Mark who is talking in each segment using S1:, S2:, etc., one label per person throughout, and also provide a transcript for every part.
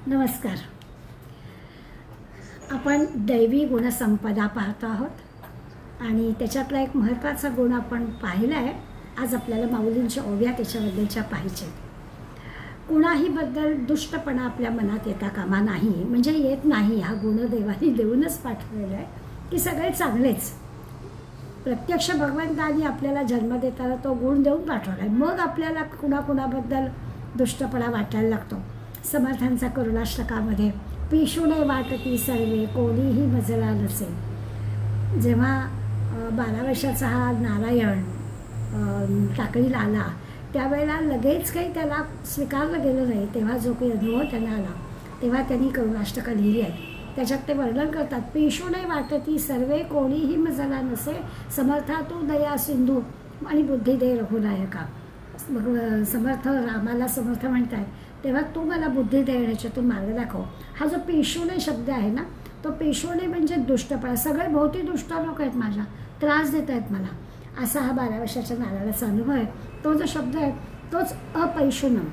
S1: नमस्कार. आपण दैवी गुणसंपदा पाहतो आहोत आणि त्याच्यातला एक महत्त्वाचा गुण आपण पाहिला आहे. आज आपल्याला माऊलींच्या ओव्या त्याच्याबद्दलच्या पाहिजे. कुणाही बद्दल दुष्टपणा आपल्या मनात येता कामा नाही, म्हणजे येत नाही. हा गुण देवाने देऊनच पाठवलेला आहे की सगळे चांगलेच. प्रत्यक्ष भगवंतानी आपल्याला जन्म देताना तो गुण देऊन पाठवला आहे. मग आपल्याला कुणाकुणाबद्दल दुष्टपणा वाटायला लागतो. समर्थांचा करुणाष्टकामध्ये पिशुणे वाटती सर्वे कोणीही मजला नसे. जेव्हा 12 वर्षाचा हा नारायण टाकळीला आला त्यावेळेला लगेच काही त्याला स्वीकारलं गेलं नाही. तेव्हा जो काही अनुभव त्यांना आला तेव्हा त्यांनी करुणाष्टका लिहिली आहे. त्याच्यात ते वर्णन करतात, पिशुणे वाटती सर्वे कोणीही मजला नसे, समर्था तू दया सिंधू आणि बुद्धी दे रघुनायका. समर्थ रामाला समर्थ म्हणताय तेव्हा तू मला बुद्धी दे, ह्याच्यातून मार्ग दाखव. हा जो पिशुणे शब्द आहे ना, तो पिशुणे म्हणजे दुष्टपणा. सगळे भोवती दुष्ट लोक आहेत, माझ्या त्रास देत आहेत मला, असा हा 12 वर्षाच्या नारायणाचा अनुभव आहे. तो जो शब्द आहे तोच अपैशुनम.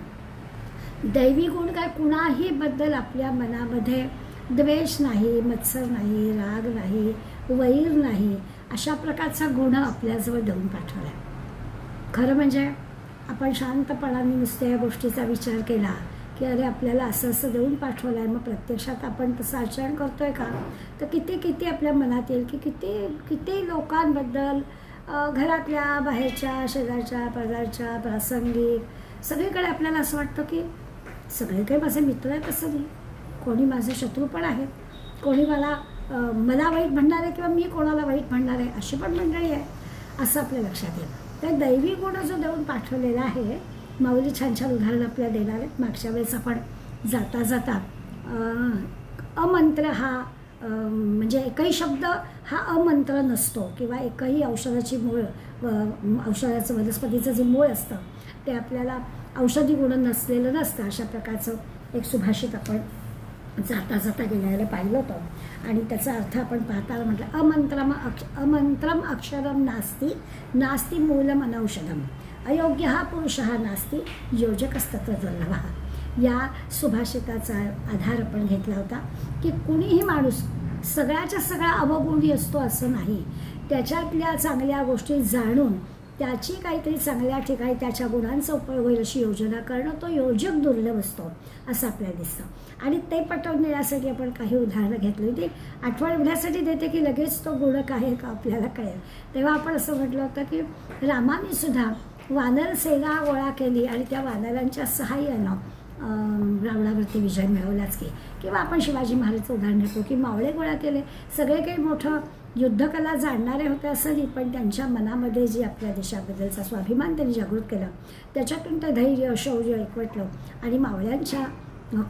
S1: दैवी गुण काय, कुणाही बद्दल आपल्या मनामध्ये द्वेष नाही, मत्सर नाही, राग नाही, वैर नाही, अशा प्रकारचा गुण आपल्याजवळ देऊन पाठवला आहे. खरं म्हणजे आपण शांतपणाने नुसत्या या गोष्टीचा विचार केला की अरे आपल्याला असं असं देऊन पाठवलं आहे, मग प्रत्यक्षात आपण तसं आचरण करतो आहे का, तर किती किती आपल्या मनात येईल की किती किती लोकांबद्दल, घरातल्या, बाहेरच्या, शेजारच्या, पाजारच्या, प्रासंगिक सगळीकडे आपल्याला असं वाटतं की सगळे काही माझे मित्र आहेत असं नाही, कोणी माझे शत्रू पण आहेत, कोणी मला वाईट म्हणणार आहे किंवा मी कोणाला वाईट म्हणणार आहे, अशी पण मंडळी आहे, असं आपल्या लक्षात येईल. तर दैवी गुण जो देऊन पाठवलेला आहे, माऊली छान छान उदाहरण आपल्याला देणार आहेत. मागच्या वेळेस आपण जाता जाता अमंत्र हा म्हणजे एकही शब्द हा अमंत्र नसतो किंवा एकही औषधाची मूळ, औषधाचं वनस्पतीचं जे मूळ असतं ते आपल्याला औषधी गुण नसलेलं नसतं. अशा प्रकारचं एक सुभाषित आपण जाता जाता गेल्याला पाहिलं होतं आणि त्याचा अर्थ आपण पाहताना म्हटलं, अमंत्रम अक्षरम नास्ती नास्ती मूलम अनौषधम अयोग्य हा पुरुष हा नास्ती योजकस्तत्र दुर्लभ. या सुभाषिताचा आधार आपण घेतला होता की कुणीही माणूस सगळ्याच्या सगळा अवगुणी असतो असं नाही. त्याच्यातल्या चांगल्या गोष्टी जाणून त्याची काहीतरी चांगल्या ठिकाणी त्याच्या गुणांचा उपयोग होईल अशी योजना करणं, तो योजक दुर्लभ असतो असं आपल्याला दिसतं. आणि ते पटवून देण्यासाठी आपण काही उदाहरणं घेतली होती. आठवण येण्यासाठी देते की लगेच तो गुण काय आहे का आपल्याला कळेल. तेव्हा आपण असं म्हटलं होतं की रामाने सुद्धा वानर सेना गोळा केली आणि त्या वानरांच्या सहाय्यानं रावणावरती विजय मिळवलाच की. किंवा आपण शिवाजी महाराजचं उदाहरण घेतो की मावळे गोळा केले. सगळे काही मोठं युद्धकला जाणणारे होते असं नाही, पण त्यांच्या मनामध्ये जी आपल्या देशाबद्दलचा स्वाभिमान त्यांनी जागृत केला, त्याच्यातून ते धैर्य शौर्य एकवटलं आणि मावळ्यांच्या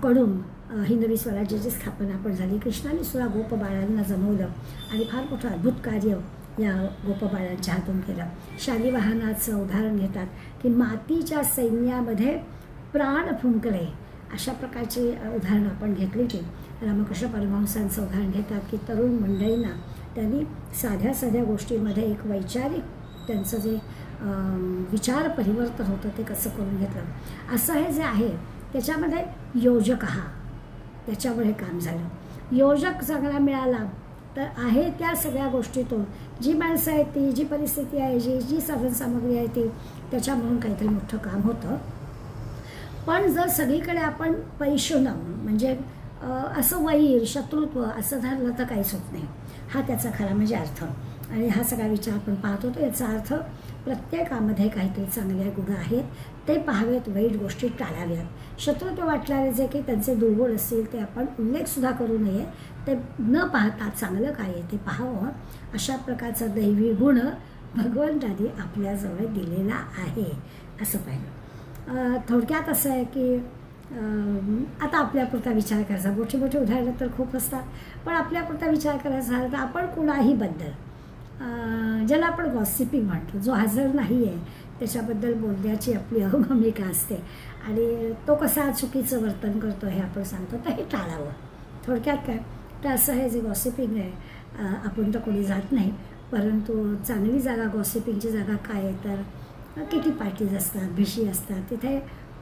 S1: कडून हिंदवी स्वराज्याची स्थापना पण झाली. कृष्णाने सुद्धा गोपबाळांना जमवलं आणि फार मोठं अद्भुत कार्य या गोपबाळांच्या हातून केलं. शालिवाहनाचं उदाहरण घेतात की मातीच्या सैन्यामध्ये प्राण फुंकले, अशा प्रकारची उदाहरणं आपण घेतली की. रामकृष्ण परमहंसांचं उदाहरण घेतात की तरुण मंडळींना त्यांनी साध्या साध्या गोष्टीमध्ये एक वैचारिक त्यांचं जे विचार परिवर्तन होतं ते कसं करून घेतलं. असं हे जे आहे त्याच्यामध्ये योजक हा, त्याच्यामुळे काम झालं. योजक चांगला मिळाला तर आहे त्या सगळ्या गोष्टीतून जी माणसं आहेत ती, जी परिस्थिती आहे, जी साधनसामग्री आहे ती, त्याच्यामधून काहीतरी मोठं काम होतं. पण जर सगळीकडे आपण पैशुनम म्हणजे असं वैर शत्रुत्व असं धरलं तर काहीच होत नाही. हा त्याचा खरा म्हणजे अर्थ. आणि हा सगळा विचार आपण पाहत होतो. याचा अर्थ प्रत्येकामध्ये काहीतरी चांगले गुण आहेत ते पाहावेत, वाईट गोष्टी टाळाव्यात. शत्रुत्व वाटणारे जे काही त्यांचे दुर्गुण असतील ते आपण उल्लेखसुद्धा करू नये, ते न पाहता चांगलं काय आहे ते पाहावं. अशा प्रकारचा दैवी गुण भगवंतानी आपल्याजवळ दिलेला आहे असं पाहिलं. थोडक्यात असं आहे की आता आपल्यापुरता विचार करायचा. मोठी मोठी उदाहरणं तर खूप असतात, पण आपल्यापुरता विचार करायचा झाला तर आपण कुणाही बद्दल, ज्याला आपण गॉसिपिंग म्हणतो, जो हजर नाही आहे त्याच्याबद्दल बोलण्याची आपली भूमिका असते आणि तो कसा चुकीचं वर्तन करतो हे आपण सांगतो, तर हे टाळावं. थोडक्यात काय तर असं हे जे गॉसिपिंग आहे, आपण तर कोणी जात नाही, परंतु चांगली जागा गॉसिपिंगची जागा काय आहे तर किटी पार्टीज असतात, भिशी असतात, तिथे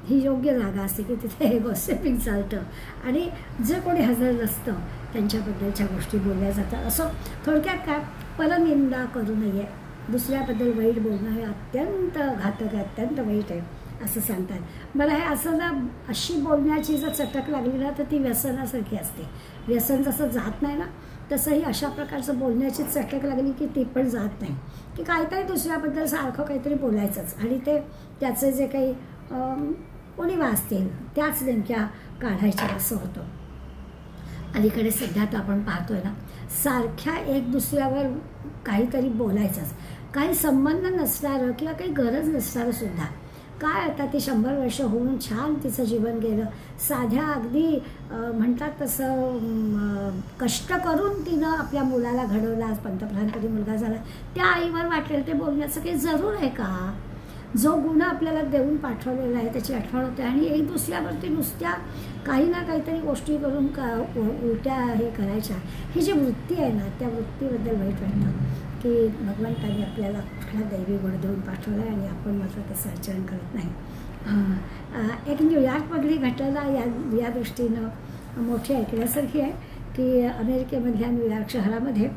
S1: ही योग्य जागा असते की तिथे हे गॉसिपिंग चालतं आणि जे कोणी हजर नसतं त्यांच्याबद्दलच्या गोष्टी बोलल्या जातात. असं थोडक्यात काय, परनिंदा करू नये, दुसऱ्याबद्दल वाईट बोलणं हे अत्यंत घातक आहे, अत्यंत वाईट आहे असं सांगतात. मला हे असं ना, अशी बोलण्याची जर चटक लागली ना तर ती व्यसनासारखी असते. व्यसन जसं जात नाही ना तसंही अशा प्रकारचं बोलण्याची चटक लागली की ती पण जात नाही, की काहीतरी दुसऱ्याबद्दल सारखं काहीतरी बोलायचंच आणि ते त्याचे जे काही उणिवा असतील त्याच नेमक्या काढायच्या असं होतं. अलीकडे सध्या तर आपण पाहतोय ना, सारख्या एक दुसऱ्यावर काहीतरी बोलायचंच, काही संबंध नसणारं किंवा काही गरज नसणारं सुद्धा. काय आता ती 100 वर्ष होऊन छान तिचं जीवन गेलं, साध्या अगदी म्हणतात तसं कष्ट करून तिनं आपल्या मुलाला घडवलं, आज पंतप्रधानपदी मुलगा झाला, त्या आईवर वाटेल ते बोलण्याचं काही जरूर आहे का? जो गुण आपल्याला देऊन पाठवलेला आहे त्याची आठवण होते आणि एक दुसऱ्यावरती नुसत्या काही ना काहीतरी गोष्टी करून उलट्या हे करायच्या, ही जी वृत्ती आहे ना त्या वृत्तीबद्दल वाईट वाटतं की भगवंताने आपल्याला कुठला दैवी गुण देऊन पाठवला आहे आणि आपण मात्र तसं आचरण करत नाही. एक न्यूयॉर्कमधली घटना या दृष्टीनं मोठी ऐकण्यासारखी आहे की अमेरिकेमधल्या न्यूयॉर्क शहरामध्ये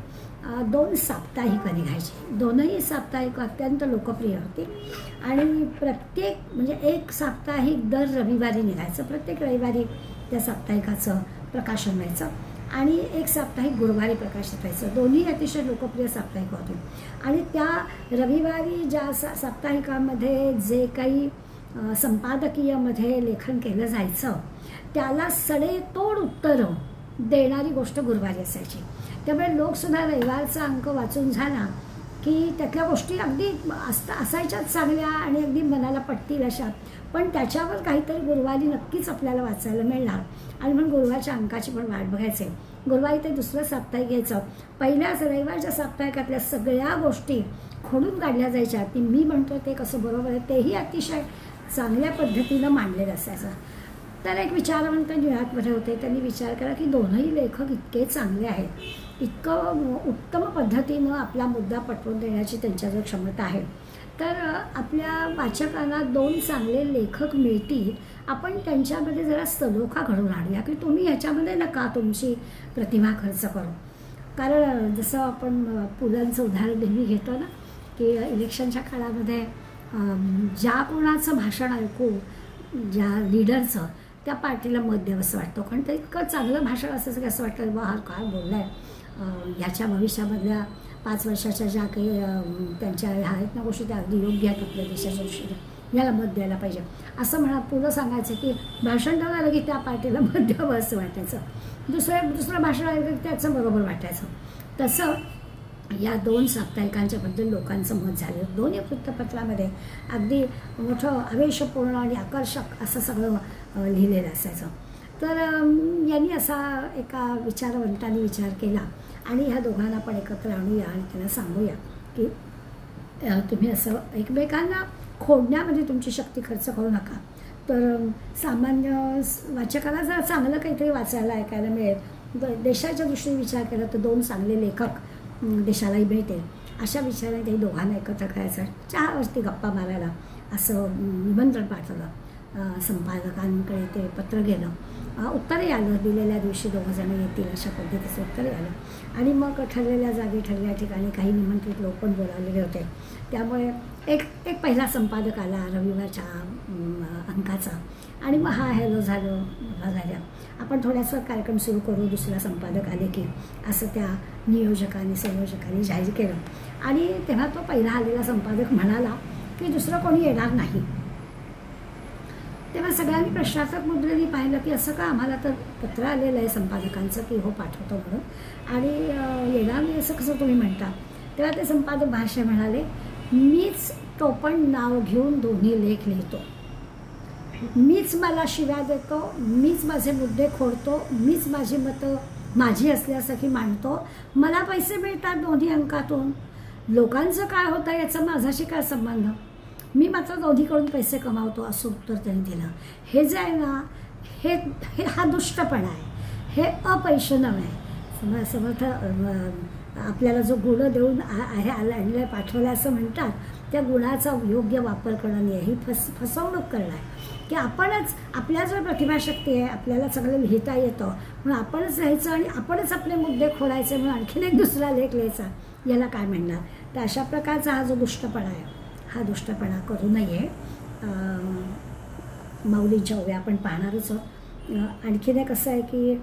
S1: 2 साप्ताहिक निघायची. दोनही साप्ताहिक अत्यंत लोकप्रिय होती आणि प्रत्येक म्हणजे एक साप्ताहिक दर रविवारी निघायचं, प्रत्येक रविवारी त्या साप्ताहिकाचं प्रकाशन व्हायचं आणि एक साप्ताहिक गुरुवारी प्रकाशित व्हायचं. दोन्ही अतिशय लोकप्रिय साप्ताहिक होते आणि त्या रविवारी ज्या साप्ताहिकामध्ये जे काही संपादकीयमध्ये लेखन केलं जायचं त्याला सडेतोड उत्तरं देणारी गोष्ट गुरुवारी असायची. त्यामुळे लोकसुद्धा रविवारचा अंक वाचून झाला की त्यातल्या गोष्टी अगदी असायच्याच चांगल्या आणि अगदी मनाला पटतील अशा, पण त्याच्यावर काहीतरी गुरुवारी नक्कीच आपल्याला वाचायला मिळणार आणि म्हणून गुरुवारच्या अंकाची पण वाट बघायचे. गुरुवारी ते दुसरं साप्ताहिक घ्यायचं. पहिल्याच रविवारच्या साप्ताहिकातल्या सगळ्या गोष्टी खोडून काढल्या जायच्या. ती मी म्हणतो ते कसं बरोबर आहे तेही अतिशय चांगल्या पद्धतीनं मांडलेलं असायचं. तर एक विचारवंत न्यूयॉर्कमध्ये होते, त्यांनी विचार केला की दोनही लेखक इतके चांगले आहेत, इतकं उत्तम पद्धतीनं आपला मुद्दा पटवून देण्याची त्यांच्याजवळ क्षमता आहे, तर आपल्या वाचकांना 2 चांगले लेखक मिळतील, आपण त्यांच्यामध्ये जरा सलोखा घडवून आणूया की तुम्ही ह्याच्यामध्ये नका तुमची प्रतिभा खर्च करू. कारण जसं आपण पुलंचं उदाहरण नेहमी घेतो ना की इलेक्शनच्या काळामध्ये ज्या कोणाचं भाषण ऐकू, ज्या लीडरचं, त्या पार्टीला मत द्यावं असं वाटतं. कारण ते इतकं चांगलं भाषण असायचं की असं वाटतं बा हा काय बोलला आहे, ह्याच्या भविष्यामधल्या 5 वर्षाच्या ज्या काही त्यांच्या ह्या आहेत ना गोष्टी त्या अगदी योग्य आहेत आपल्या देशाच्या दृष्टीने, याला मत द्यायला पाहिजे असं म्हणा. पुढं सांगायचं की भाषण झालं की त्या पार्टीला मत द्यावं असं वाटायचं, दुसरं भाषण ऐकलं की त्याचं बरोबर वाटायचं. तसं या 2 साप्ताहिकांच्याबद्दल लोकांचं मत झालं. दोन्ही वृत्तपत्रामध्ये अगदी मोठं आवेशपूर्ण आणि आकर्षक असं सगळं लिहिलेलं असायचं. तर यांनी असा एका विचारवंतांनी विचार केला आणि ह्या दोघांना पण एकत्र आणूया आणि त्यांना सांगूया की तुम्ही असं एकमेकांना खोडण्यामध्ये तुमची शक्ती खर्च करू नका. तर सामान्य वाचकाला जर चांगलं काहीतरी वाचायला ऐकायला मिळेल, देशाच्या दृष्टीने विचार केला तर 2 चांगले लेखक देशालाही मिळतील, अशा विचाराने ते दोघांना एकत्र करायचं, चहावरती गप्पा मारायला असं निमंत्रण पाठवलं. संपादकांकडे ते पत्र गेलं, उत्तरही आलं, दिलेल्या दिवशी 2 जण येतील अशा पद्धतीचं उत्तरही आलं आणि मग ठरलेल्या जागी ठरलेल्या ठिकाणी काही निमंत्रित लोक पण बोलावलेले होते. त्यामुळे एक पहिला संपादक आला रविवारच्या अंकाचा आणि मग हा हॅलो झालं झाल्या, आपण थोड्याच कार्यक्रम सुरू करू, दुसरा संपादक आले की असं त्या नियोजकांनी संयोजकांनी जाहीर केलं आणि तेव्हा तो पहिला आलेला संपादक म्हणाला की दुसरं कोणी येणार नाही. तेव्हा सगळ्यांनी प्रश्नार्थक मुद्रेने पाहिलं की असं का, आम्हाला तर पत्र आलेलं आहे संपादकांचं की हो पाठवतो म्हणून आणि येणार नाही असं कसं तुम्ही म्हणता. तेव्हा ते संपादक भाष्य म्हणाले, मीच टोपण नाव घेऊन दोन्ही लेख लिहितो, मीच मला शिव्या देतो, मीच माझे मुद्दे खोडतो, मीच माझी मतं माझी असल्यासारखी मांडतो, मला पैसे मिळतात दोन्ही अंकातून, लोकांचं काय होतं याचा माझ्याशी काय संबंध, मी मात्र दोन्हीकडून पैसे कमावतो असं उत्तर त्यांनी दिलं. हे जे आहे ना हे हा दुष्टपणा आहे, हे अपैशनम आहे. समर्थ आपल्याला जो गुण देऊन आणलं पाठवलं असं म्हणतात त्या गुणाचा योग्य वापर करणं नाही, ही फसवणूक करणं आहे. की आपणच, आपल्या जर प्रतिभाशक्ती आहे, आपल्याला सगळं लिहिता येतं म्हणून आपणच लिहायचं आणि आपणच आपले मुद्दे खोडायचे म्हणून आणखीन एक दुसरा लेख लिहायचा, याला काय म्हणणार. तर अशा प्रकारचा हा जो दुष्टपणा आहे, हा दुष्टपणा करू नये. माऊलींच्या ओव्या आपण पाहणारच आहोत. आणखीन एक असं आहे की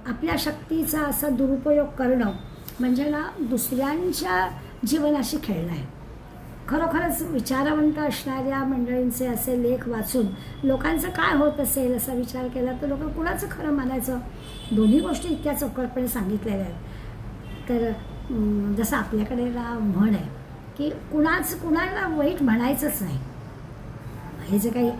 S1: आपल्या शक्तीचा असा दुरुपयोग करणं म्हणजे ना दुसऱ्यांच्या जीवनाशी खेळणं आहे. खरोखरच विचारवंत असणाऱ्या मंडळींचे असे लेख वाचून लोकांचं काय होत असेल असा विचार केला तर लोक कुणाचं खरं मानायचं. दोन्ही गोष्टी इतक्या चौकटपणे सांगितलेल्या आहेत. तर जसं आपल्याकडे म्हण आहे की कुणाला वाईट म्हणायचंच नाही. हे जे काही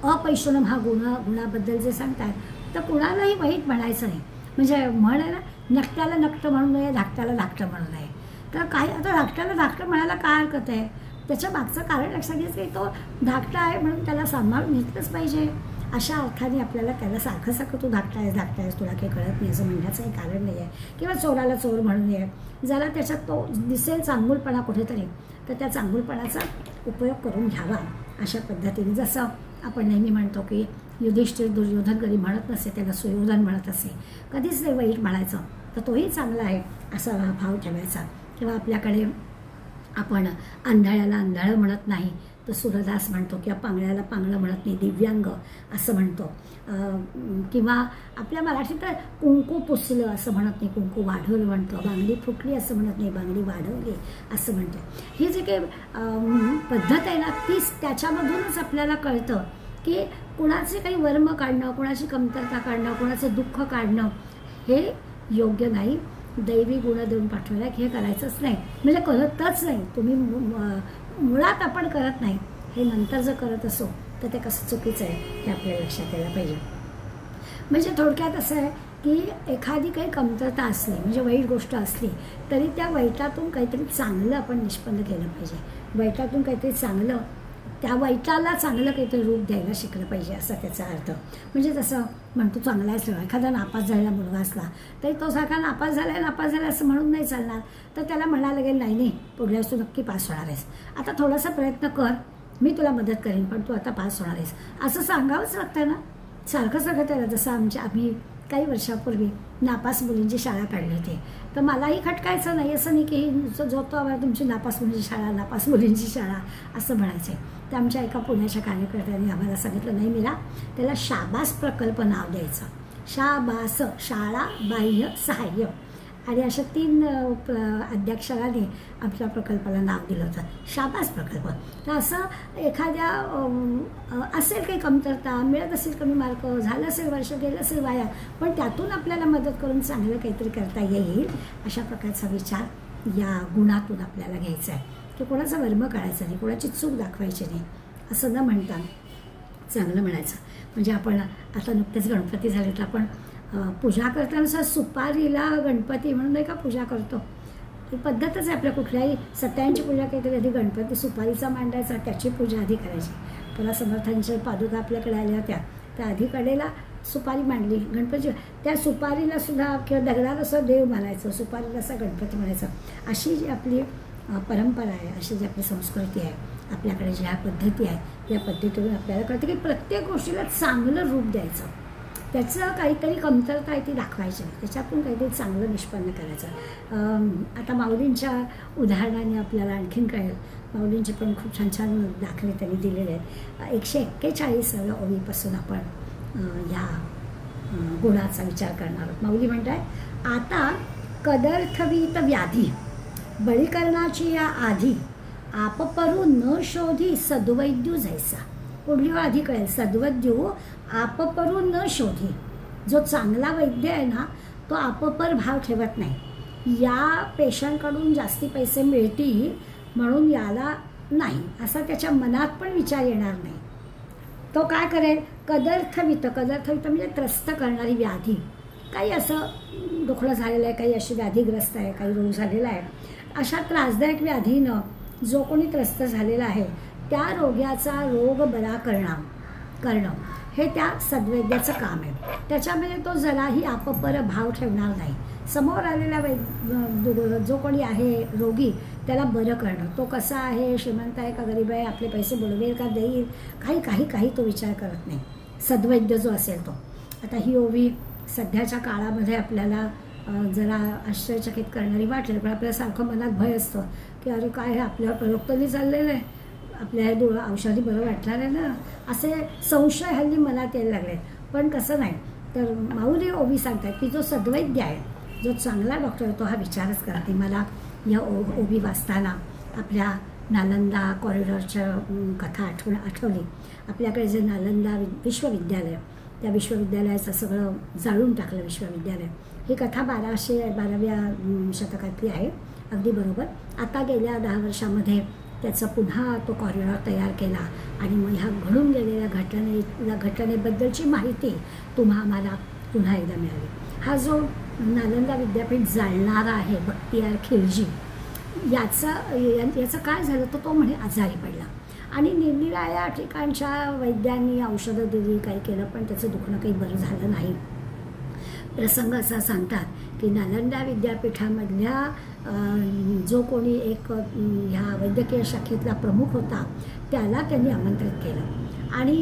S1: अपैशुनम हा गुणाबद्दल जे सांगतात तर कुणालाही वाईट म्हणायचं नाही. म्हणजे म्हण आहे ना, नकट्याला नकट म्हणू नये, धाकट्याला धाकटं म्हणू नये. तर काही आता धाकट्याला धाकटं म्हणायला काय हरकत आहे. त्याच्या मागचं कारण लक्षात घ्यायचं की तो धाकटा आहे म्हणून त्याला सांभाळून घेतलंच पाहिजे. अशा अर्थाने आपल्याला त्याला सारखं सारखं तू धाकटा आहेस तुला काही कळत नाही असं म्हणण्याचं काही कारण नाही आहे. किंवा चोराला चोर म्हणू नये. ज्याला त्याच्यात तो दिसेल चांगुलपणा कुठेतरी तर त्या चांगुलपणाचा उपयोग करून घ्यावा अशा पद्धतीने. जसं आपण नेहमी म्हणतो की युधिष्ठिर दुर्योधन कधी म्हणत नसे, त्याला सुयोधन म्हणत असे, कधीच नाही वाईट म्हणायचं. तर तोही चांगला आहे असा भाव ठेवायचा. किंवा आपल्याकडे आपण आंधळ्याला आंधळं म्हणत नाही तर सूरदास म्हणतो, किंवा पांगळ्याला पांगळं म्हणत नाही, दिव्यांग असं म्हणतो. किंवा आपल्या मराठीत कुंकू पुसलं असं म्हणत नाही, कुंकू वाढवलं म्हणतो. बांगडी फुटली असं म्हणत नाही, बांगडी वाढवली असं म्हणतो. ही जी काही पद्धत आहे ना तीच त्याच्यामधूनच आपल्याला कळतं की कुणाचे काही वर्म काढणं, कुणाची कमतरता काढणं, कुणाचं दुःख काढणं हे योग्य नाही. दैवी गुण देऊन पाठवल्या की हे करायचंच नाही. म्हणजे करतच नाही तुम्ही, मुळात आपण करत नाही. हे नंतर जर करत असो तर ते कसं चुकीचं आहे हे आपल्याला लक्षात यायला पाहिजे. म्हणजे थोडक्यात असं आहे की एखादी काही कमतरता असली म्हणजे वाईट गोष्ट असली तरी त्या वाईटातून काहीतरी चांगलं आपण निष्पन्न केलं पाहिजे. वाईटातून काहीतरी चांगलं, त्या वाईटाला चांगलं काहीतरी रूप द्यायला शिकलं पाहिजे असा त्याचा अर्थ. म्हणजे जसं म्हणतो चांगला असला, एखादा नापास झालेला मुलगा असला तरी तो सारखा नापास झाला असं म्हणून नाही चालणार. तर त्याला म्हणायला लागेल नाही पुढल्या वेळेस तू नक्की पास होणार आहेस, आता थोडासा प्रयत्न कर, मी तुला मदत करेन पण तू आता पास होणार आहेस असं सांगावंच लागतं ना. सारखं त्याला, जसं आम्ही काही वर्षापूर्वी नापास मुलींची शाळा काढली होती तर मलाही खटकायचं नाही. असं नाही की जो तो आम्हाला तुमची नापास मुलींची शाळा असं म्हणायचे. तर आमच्या एका पुण्याच्या कार्यकर्त्यांनी आम्हाला सांगितलं नाही मीरा, त्याला शाबास प्रकल्प नाव द्यायचं. शाबास, शाळा बाह्य सहाय्य, आणि अशा 3 अध्यक्षरांनी आपल्या प्रकल्पाला नाव दिलं होतं, शाबास प्रकल्प. तर असं एखाद्या असेल काही कमतरता, मिळत असेल कमी मार्क, झालं असेल वर्ष गेलं असेल वाया, पण त्यातून आपल्याला मदत करून चांगलं काहीतरी करता येईल अशा प्रकारचा विचार या गुणातून आपल्याला घ्यायचा आहे. की कोणाचा वर्म काढायचा नाही, कोणाची चूक दाखवायची नाही असं न म्हणता चांगलं म्हणायचं. म्हणजे आपण आता नुकतेच गणपती झाले तर आपण पूजा करताना सुपारीला गणपती म्हणून नाही का पूजा करतो, ही पद्धतच आहे आपल्या. कुठल्याही सत्यांची पूजा केली आधी गणपती सुपारीचा मांडायचा, त्याची पूजा आधी करायची. पुन्हा समर्थांच्या पादुका आपल्याकडे आल्या होत्या त्या आधी कडेला सुपारी मांडली गणपती, त्या सुपारीला सुद्धा किंवा दगडाला सुद्धा देव मानायचं, सुपारीला असा गणपती म्हणायचं. अशी जी आपली परंपरा आहे, अशी जी आपली संस्कृती आहे, आपल्याकडे ज्या पद्धती आहेत या पद्धतीतून आपल्याला कळतं की प्रत्येक गोष्टीला चांगलं रूप द्यायचं, त्याचं काहीतरी कमतरता आहे ती दाखवायची नाही, त्याच्यातून काहीतरी चांगलं निष्पन्न करायचं. आता माऊलींच्या उदाहरणाने आपल्याला आणखीन कळेल. माऊलींचे पण खूप छान छान दाखले त्यांनी दिलेले आहेत. 141व्या ओवीपासून आपण ह्या गुणाचा विचार करणार आहोत. माऊली म्हणतात, आता कदर्थवीत व्याधी बळीकरणाची या आधी आपपरू न शोधी सद्वैद्यू जैसा. पुढली वेळ आधी कळेल, सद्वैद्यू आपपरू न शोधी. जो चांगला वैद्य आहे ना तो आपपर भाव ठेवत नाही, या पेशंटकडून जास्ती पैसे मिळतील म्हणून याला नाही असा त्याच्या मनात पण विचार येणार नाही. तो काय करेल, कदर्थवित म्हणजे त्रस्त करणारी व्याधी, काही असं दुखणं झालेलं आहे, काही अशी व्याधीग्रस्त आहे, काही रोग झालेला आहे, अशा त्रासदायक व्याधीनं जो कोणी त्रस्त झालेला आहे त्या रोग्याचा रोग बरा करणं हे त्या सद्वैद्याचं काम आहे. त्याच्यामध्ये तो जराही आपपर भाव ठेवणार नाही. समोर आलेला जो कोणी आहे रोगी त्याला बरं करणं, तो कसा आहे, श्रीमंत आहे का गरीब आहे, आपले पैसे बुडवेल का देईल, काही तो विचार करत नाही सद्वैद्य जो असेल तो. आता ही ओवी सध्याच्या काळामध्ये आपल्याला जरा आश्चर्यचकित करणारी वाटली, पण आपल्या सारखं मनात भय असतं की अरे काय हे आपल्यावर प्रयोग तरी चाललेलं आहे, आपल्या हे औषधी बरं वाटणार आहे ना, असे संशय हल्ली मनात यायला लागले. पण कसं नाही, तर माऊली ओवी सांगतात की जो सद्वैद्य आहे, जो चांगला डॉक्टर आहे, तो हा विचारच करते. मला या ओवी वाचताना आपल्या नालंदा कॉरिडॉरच्या कथा आठवली. आपल्याकडे जे नालंदा विश्वविद्यालय, त्या विश्वविद्यालयाचं सगळं जाळून टाकलं विश्वविद्यालय. ही कथा 12व्या शतकातली आहे, अगदी बरोबर. आता गेल्या 10 वर्षामध्ये त्याचा पुन्हा तो कॉरिडॉर तयार केला आणि मग ह्या घडून गेलेल्या घटनेबद्दलची माहिती आम्हाला पुन्हा एकदा मिळाली. हा जो नालंदा विद्यापीठ जाळणारा आहे बख्तियार खिलजी, याचं काय झालं, तर तो म्हणे आजारी पडला आणि निरनिराळ्या ठिकाणच्या वैद्यांनी औषधं दिली, काही केलं, पण त्याचं दुखणं काही बरं झालं नाही. प्रसंग असा सांगतात की नालंदा विद्यापीठामधल्या जो कोणी एक ह्या वैद्यकीय शाखेतला प्रमुख होता त्याला त्यांनी आमंत्रित केलं आणि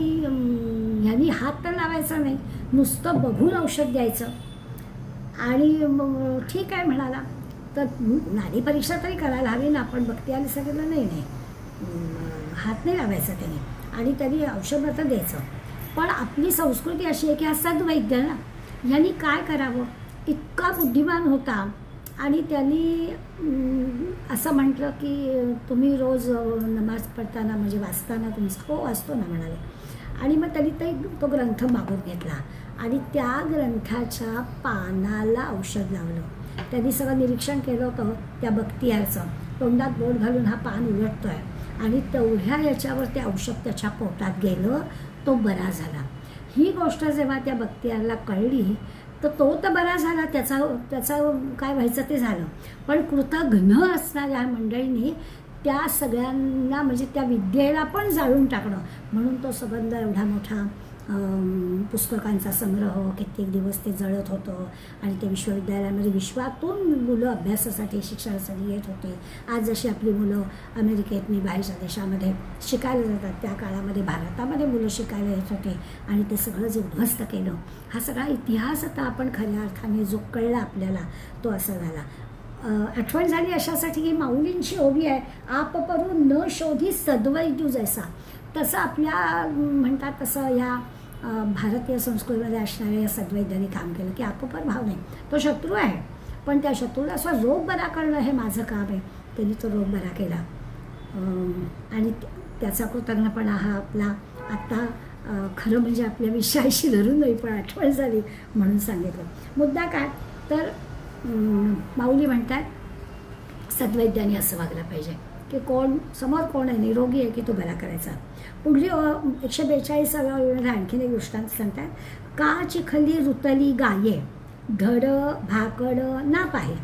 S1: ह्यांनी हात तर लावायचा नाही, नुसतं बघून औषध द्यायचं. आणि ठीक आहे म्हणाला, तर नाडी परीक्षा तरी करायला हवी ना, आपण बख्तियारने सांगितलं नाही, हात नाही लावायचा त्याने आणि त्यांनी औषध मात्र द्यायचं. पण आपली संस्कृती अशी आहे की हा सद्वैद्य ना, ह्यांनी काय करावं, इतका बुद्धिमान होता आणि त्यांनी असं म्हटलं की तुम्ही रोज नमाज पडताना म्हणजे वाचताना तुमचा, हो वाचतो ना म्हणाले. आणि मग त्यांनी तो ग्रंथ मागून घेतला आणि त्या ग्रंथाच्या पानाला औषध लावलं. त्यांनी सगळं निरीक्षण केलं होतं त्या बख्तियारचं, तोंडात बोट घालून हा पान उलटतोय आणि तेवढ्या याच्यावर ते औषध त्याच्या पोटात गेलं, तो बरा झाला. ही गोष्ट जेव्हा त्या बख्तियारला कळली तर तो तर बरा झाला, त्याचा काय व्हायचं ते झालं. पण कृतघ्न असणाऱ्या मंडळींनी त्या सगळ्यांना म्हणजे त्या विद्येला पण जाळून टाकणं, म्हणून तो संबंध एवढा मोठा पुस्तकांचा संग्रह कित्येक दिवस ते जळत होतं आणि ते विश्वविद्यालयामध्ये विश्वातून मुलं अभ्यासासाठी शिक्षणासाठी येत होते. आज जशी आपली मुलं अमेरिकेतनी बाहेरच्या देशामध्ये शिकायला जातात, त्या काळामध्ये भारतामध्ये मुलं शिकायला येत होते आणि ते सगळं जे उद्ध्वस्त केलं, हा सगळा इतिहास आता आपण खऱ्या अर्थाने जो कळला आपल्याला तो असा झाला. आठवण झाली अशासाठी की माऊलींची ओवी आहे, आप परू न शोधी सद्वैद्यू जैसा. तसं आपल्या म्हणतात तसं ह्या भारतीय संस्कृतीमध्ये असणाऱ्या या सद्वैद्यांनी काम केलं की आपपर भाव नाही, तो शत्रू आहे पण त्या शत्रूला असा रोग बरा करणं हे माझं काम आहे. त्यांनी तो रोग बरा केला आणि त्याचा कृतज्ञपणा हा आपला आत्ता खरं म्हणजे आपल्या विषयाशी धरून नाही, पण आठवण झाली म्हणून सांगितलं. मुद्दा काय, तर माऊली म्हणतात सद्वैद्यांनी असं वागलं पाहिजे की कोण समोर कोण आहे, निरोगी आहे की तो बरा करायचा. पुढली 142व्या ओळीमध्ये आणखीन एक दृष्टांत सांगतात. का चिखली रुतली गाये धड भाकड ना पाहे,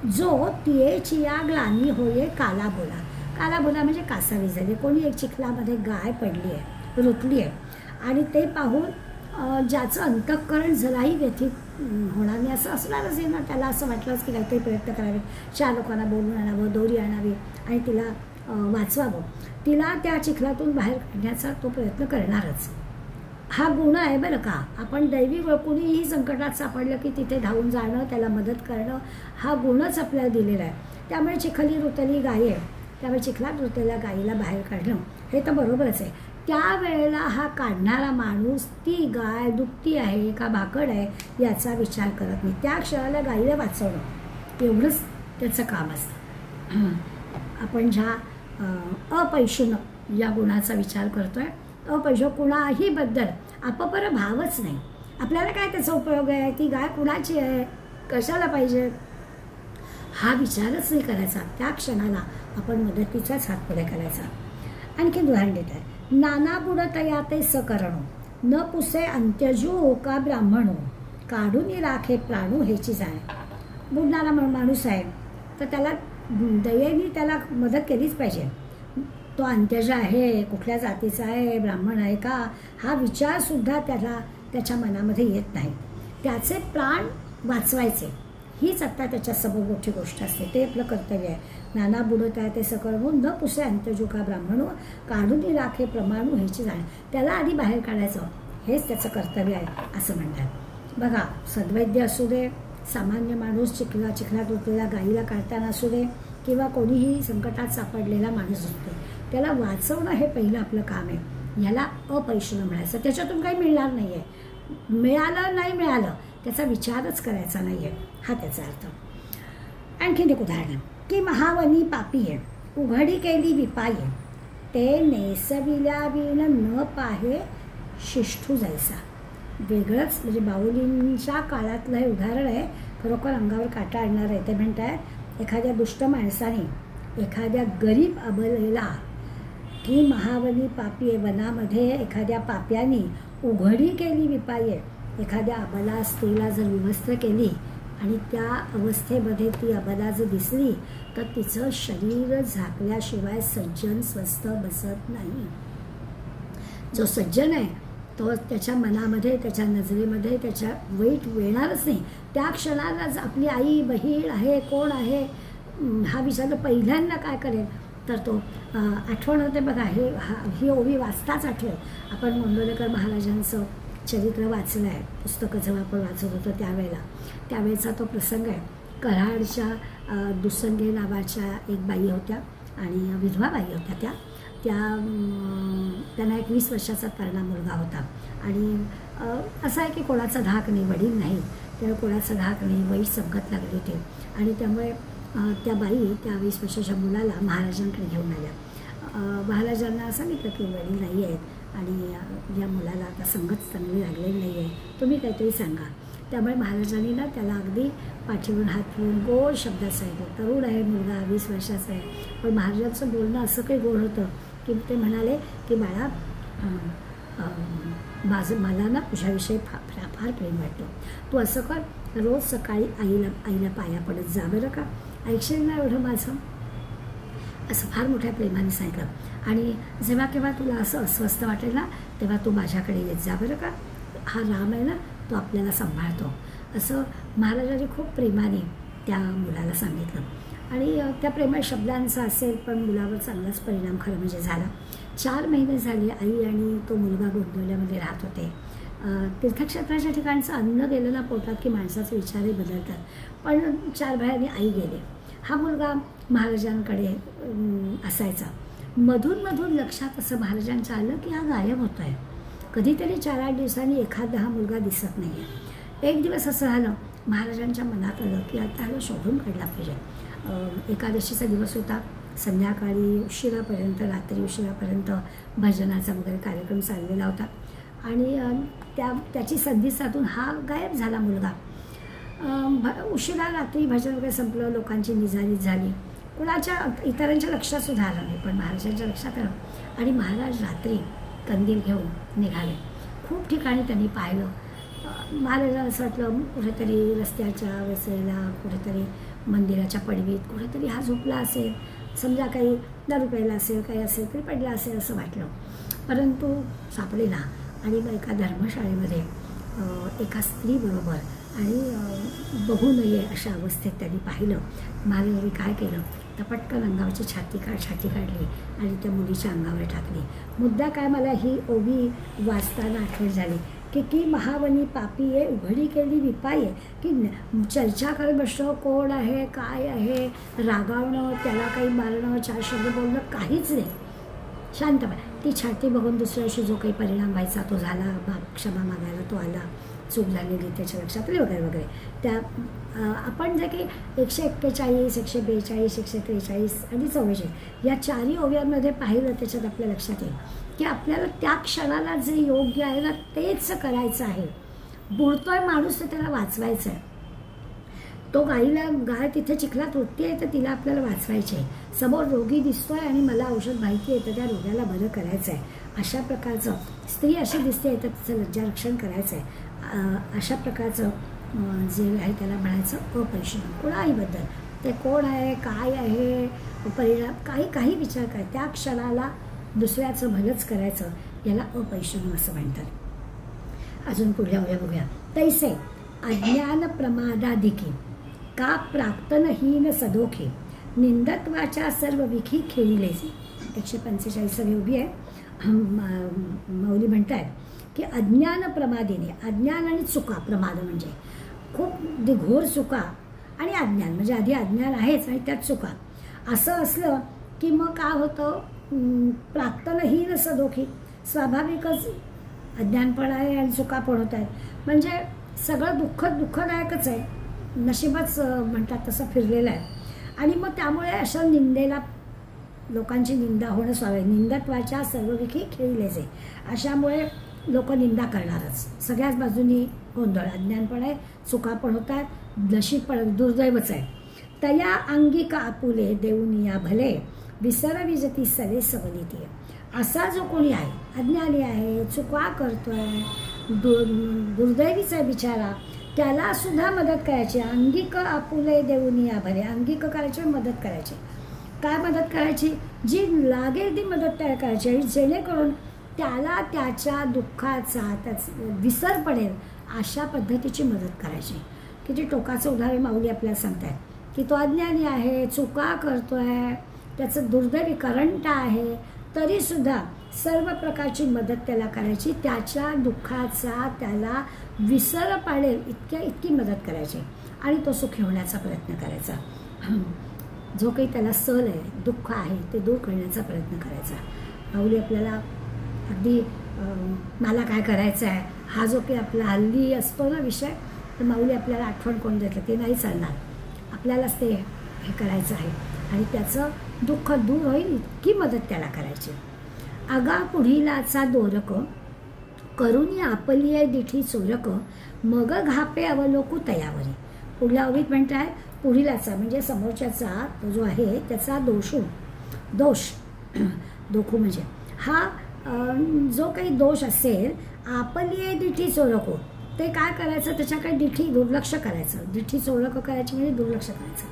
S1: जो तियेची या ग्लानी होये काला बोला. काला बोला म्हणजे कासावी झाली. कोणी एक चिखलामध्ये गाय पडली आहे, रुतली आहे आणि ते पाहून ज्याचं अंतःकरण जराही व्यथित होणार नाही असं असणारच आहे ना. त्याला असं वाटलंच की काहीतरी प्रयत्न करावे, 4 लोकांना बोलून आणावं, दोरी आणावी आणि तिला वाचवावं, तिला त्या चिखलातून बाहेर काढण्याचा तो प्रयत्न करणारच. हा गुण आहे बरं का. आपण दैवी कुणीही संकटात सापडलं की तिथे धावून जाणं, त्याला मदत करणं, हा गुणच आपल्याला दिलेला आहे. त्यामुळे चिखली रुतली गाय आहे, त्यामुळे चिखलात रुतलेल्या गायीला बाहेर काढणं हे तर बरोबरच आहे. त्यावेळेला हा काढणारा माणूस ती गाय दुभती आहे का भाकड आहे याचा विचार करत नाही, त्या क्षणाला गायीला वाचवणं एवढंच त्याचं काम असतं. आपण ज्या अपैशूनं या गुणाचा विचार करतोय, अपैशू कुणाही बद्दल अपपर भावच नाही. आपल्याला काय त्याचा उपयोग आहे, ती गाय कुणाची आहे, कशाला पाहिजे, हा विचारच नाही करायचा. त्या क्षणाला आपण मदतीचाच हात पुढे करायचा. आणखी उदाहरण देत आहे. नाना बुडत याते सकरणो न पुसे अंत्यजू का ब्राह्मणो, काढून राखे प्राणू हेची जाण. बुडणारा माणूस आहे तर त्याला दयेने त्याला मदत केलीच पाहिजे. तो अंत्यज आहे, कुठल्या जातीचा आहे, ब्राह्मण आहे का, हा विचारसुद्धा त्याच्या मनामध्ये येत नाही. त्याचे प्राण वाचवायचे हीच आत्ता त्याच्यासमोर मोठी गोष्ट असते. ते आपलं कर्तव्य आहे. नाना बुडत आहे ते सकळ होऊन न पुसे अंत्यजो का ब्राह्मणो, काढून राखे प्रमाणू ह्याची जाण. त्याला आधी बाहेर काढायचं हेच त्याचं कर्तव्य आहे असं म्हणतात. बघा, सद्वैद्य असू दे, सामान्य माणूस चिखलात उतरलेला गाईला काढताना असू दे, किंवा कोणीही संकटात सापडलेला माणूस असतो, त्याला वाचवणं हे पहिलं आपलं काम आहे. ह्याला अपरिश्रम म्हणायचं. त्याच्यातून काही मिळणार नाही आहे. मिळालं नाही मिळालं त्याचा विचारच करायचा नाही आहे, हा त्याचा अर्थ. आणखीन एक उदाहरण की महावनी पापीये उघडी केली विपाये, ते नेसविल्या विण न पाहे शिष्ठू जैसा. वेगळंच म्हणजे बाहुलींच्या काळातलं हे उदाहरण आहे. खरोखर अंगावर काटा आणणार आहे. ते म्हणतात, एखाद्या दुष्ट माणसाने एखाद्या गरीब अबलेला की महावनी पापी, वनामध्ये एखाद्या पाप्याने उघडी केली विपाये, एखाद्या अबला स्त्रीला जर विवस्त्र केली आणि त्या अवस्थेमध्ये ती अबला जर दिसली तर तिचं शरीर झाकल्याशिवाय सज्जन स्वस्थ बसत नाही. जो सज्जन आहे तो त्याच्या मनामध्ये, त्याच्या नजरेमध्ये त्याच्या वाईट येणारच नाही. त्या क्षणालाच आपली आई बहीण आहे, कोण आहे हा विचार पहिल्यांदा काय करेल तर तो आठवण होते. बघा, ही ओवी वाचताच आठवेल. आपण मंडोलेकर महाराजांचं चरित्र वाचलं आहे, पुस्तकं जेव्हा आपण वाचत होतो त्यावेळेचा तो प्रसंग आहे. कराडच्या दुसंगे नावाच्या एक बाई होत्या आणि विधवा बाई होत्या. त्यांना एक 20 वर्षाचा तरुण मुलगा होता आणि असं आहे की कोणाचा धाक नाही, वडील नाही, त्यामुळे कोणाचा धाक नाही, वाईट संगत लागली होती आणि त्यामुळे त्या बाई त्या 20 वर्षाच्या मुलाला महाराजांकडे घेऊन आल्या. महाराजांना सांगितलं की वडील नाही आहेत आणि या मुलाला आता संगत चांगली लागलेली नाही आहे, तुम्ही काहीतरी सांगा. त्यामुळे महाराजांनी ना त्याला अगदी पाठीवरून हात फिरून गोड शब्दात सांगितलं. तरुण आहे मुलगा, 20 वर्षाचा आहे, पण महाराजांचं बोलणं असं काही गोड होतं की ते म्हणाले की बाळा, मला ना तुझ्याविषयी फार प्रेम वाटतं. तू असं कर, रोज सकाळी आईला पाया पडत जा बरं का, ऐकशील ना एवढं माझं, असं फार मोठ्या प्रेमाने सांगितलं. आणि जेव्हा केव्हा तुला असं अस्वस्थ वाटेल ना तेव्हा तू माझ्याकडे येत जा बरं का, हा राम आहे ना तो आपल्याला सांभाळतो. असं महाराजांनी खूप प्रेमाने त्या मुलाला सांगितलं आणि त्या प्रेमळ शब्दांचा असेल पण मुलावर चांगलाच परिणाम खरं म्हणजे झाला. 4 महिने झाले आई आणि तो मुलगा गोंदिवल्यामध्ये राहत होते. तीर्थक्षेत्राच्या ठिकाणचं अन्न गेलं ना पोटात की माणसाचे विचारही बदलतात. पण 4 बाहेरने आई गेले. हा मुलगा महाराजांकडे असायचा. मधून लक्षात असं महाराजांचं आलं की हा गायब होतो आहे. कधीतरी 4-8 दिवसांनी एखादा हा मुलगा दिसत नाही आहे. एक दिवस असं झालं, महाराजांच्या मनात आलं की आता ह्याला शोधून काढला पाहिजे. एकादशीचा दिवस होता. संध्याकाळी उशिरापर्यंत, रात्री उशिरापर्यंत भजनाचा वगैरे कार्यक्रम चाललेला होता आणि त्याची संधी साधून हा गायब झाला मुलगा. उशिरा रात्री भजन वगैरे संपलं, लोकांची निजारीत झाली, कुणाच्या इतरांच्या लक्षात सुद्धा आलं नाही, पण महाराजांच्या लक्षात आलं आणि महाराज रात्री कंदील घेऊन निघाले. खूप ठिकाणी त्यांनी पाहिलं. महाराजांना असं वाटलं कुठेतरी रस्त्याच्या वसईला, कुठेतरी मंदिराच्या पडवीत कुठेतरी हा झोपला असेल, समजा काही दारू प्यायला असेल, काही असेल तरी पडला असेल असं वाटलं. परंतु सापडेना आणि एका धर्मशाळेमध्ये एका स्त्रीबरोबर आणि बघू नये अशा अवस्थेत त्यांनी पाहिलं. महाराजांनी काय केलं तर पटकन अंगावरची छाती काढली आणि त्या मुलीच्या अंगावर टाकली. मुद्दा काय, मला ही ओवी वाचताना आठवण झाली की महावनी पापीये उघडी केली विपाये, की चर्चा करत बसणं, कोण आहे काय आहे, रागावणं, त्याला काही मारणं, 4 शब्द बोलणं काहीच नाही. शांतपणे ती छाती बघून दुसऱ्या दिवशी जो काही परिणाम व्हायचा तो झाला. क्षमा मागायला तो आला, चूक झालेली त्याच्या लक्षात आली वगैरे वगैरे. त्या आपण जे काही 141, 142, 143 आणि 44 या 4ही ओव्यांमध्ये पाहिलं त्याच्यात आपल्या लक्षात येईल की आपल्याला त्या क्षणाला जे योग्य आहे ना तेच करायचं आहे. बुडतोय माणूस तर त्याला वाचवायचं आहे. तो गाय तिथे चिखलात होती आहे तर तिला आपल्याला वाचवायची आहे. समोर रोगी दिसतोय आणि मला औषध माहिती आहे तर त्या रोग्याला बरं करायचं आहे. अशा प्रकारचं स्त्री अशी दिसते तर तिचं लज्जारक्षण करायचं आहे. अशा प्रकारचं जे आहे त्याला म्हणायचं अपरिश्रम. कोणाहीबद्दल ते कोण आहे, काय आहे, परिणाम काही विचार काय, त्या क्षणाला दुसऱ्याचं भलंच करायचं, याला अपैशून्य असं म्हणतात. अजून पुढल्या ओळ्या बघूया. तैसे अज्ञान प्रमादाधिकी का प्राक्तनहीन सदोखे निंदत्वाच्या सर्व विखी खेळिलेचे. 145 उभी आहे. माऊली म्हणतात की अज्ञान प्रमादीने, अज्ञान आणि चुका, प्रमाद म्हणजे खूप घोर चुका, आणि अज्ञान म्हणजे आधी अज्ञान आहेच आणि त्यात चुका, असं असलं की मग काय होतं, प्राक्तनहीन सदोखी, स्वाभाविकच अज्ञान पण आहे आणि चुका पण होत आहेत, म्हणजे सगळं दुःखदायकच आहे, नशीबच म्हणतात तसं फिरलेलं आहे. आणि मग त्यामुळे अशा निंदेला, लोकांची निंदा होणं स्वाभाविक, निंदत्वाच्या सर्व विखी खेळलेचे, अशामुळे लोक निंदा करणारच, सगळ्याच बाजूनी गोंधळ, अज्ञान पण आहे, चुका पण होत आहेत, नशीब पण दुर्दैवच आहे. तया अंगिका आपुले देऊन या भले विसर विजती सले सबलिती. असा जो कोणी आहे, अज्ञानी आहे, चुका करतोय, दुर्दैवीच आहे बिचारा, त्याला सुद्धा मदत करायची. अंगिक आपुले देऊन या भले, अंगिक करायची, मदत करायची. काय मदत करायची? जी लागेल ती मदत तयार करायची, आणि जेणेकरून त्याला त्याच्या दुःखाचा विसर पडेल अशा पद्धतीची मदत करायची. किती टोकाचं उदाहरण माऊली आपल्याला सांगतायत की तो अज्ञानी आहे, चुका करतोय, त्याचं दुर्दैवी करंट आहे, तरीसुद्धा सर्व प्रकारची मदत त्याला करायची, त्याच्या दुःखाचा त्याला विसर पाडेल इतकी मदत करायची, आणि तो सुखी होण्याचा प्रयत्न करायचा. जो काही त्याला सल आहे, दुःख आहे, ते दूर करण्याचा प्रयत्न करायचा. माऊली आपल्याला अगदी मला काय करायचं आहे, हा जो काही आपला हल्ली असतो ना विषय, तर माऊली आपल्याला आठवण कोण देतं, ते नाही चालणार, आपल्यालाच ते हे करायचं आहे, आणि त्याचं दुःख दूर होईल इतकी मदत त्याला करायची. आगा पुढीलाचा दोरक करून आपली दिठी चोरक मग घापे अवलोकू तयावरी. पुढल्या ओळीत म्हणताय पुढीलाचा म्हणजे समोरच्याचा तो जो आहे त्याचा दोष दोखू म्हणजे हा जो काही दोष असेल, आपली दिठी चोरको, ते काय करायचं, त्याच्याकडे दिठी दुर्लक्ष करायचं. दिठी चोरक करायची म्हणजे दुर्लक्ष करायचं.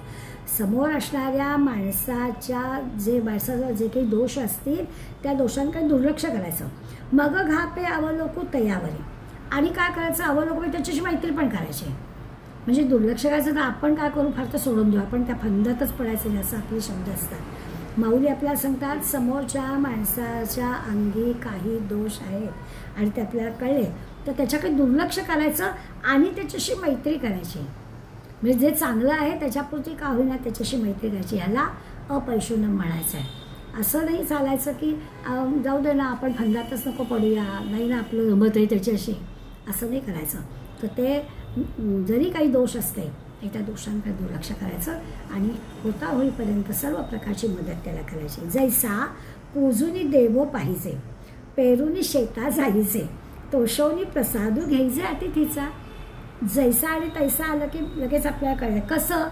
S1: समोर असणाऱ्या माणसाच्या जे काही दोष असतील त्या दोषांकडे दुर्लक्ष करायचं. मग घापे अवलोकू तयावरी, आणि काय करायचं, अवलोकन त्याच्याशी मैत्री पण करायची. म्हणजे दुर्लक्ष करायचं तर आपण काय करू, फार तर सोडून देऊ, आपण त्या फंदातच पडायचं नाही, असं आपले शब्द असतात. माऊली आपल्याला सांगतात समोरच्या माणसाच्या अंगी काही दोष आहेत आणि ते आपल्याला कळले तर त्याच्याकडे दुर्लक्ष करायचं आणि त्याच्याशी मैत्री करायची. म्हणजे जे चांगलं आहे त्याच्यापुरती का होईना त्याच्याशी मैत्री करायची, ह्याला अपैशून्य म्हणायचं आहे. असं नाही चालायचं की जाऊ दे ना, आपण फंदातच नको पडूया, नाही ना आपलं जमत आहे त्याच्याशी, असं नाही करायचं. तर ते जरी काही दोष असते त्या दोषांकडे दुर्लक्ष करायचं आणि होता होईपर्यंत सर्व प्रकारची मदत त्याला करायची. जैसा पूजुनी देवो पाहिजे, पेरुनी शेता जायचे, तोषवनी प्रसादू घ्यायचे अतिथीचा. जैसा आणि तैसा आलं की लगेच आपल्याला कळलं. कसं,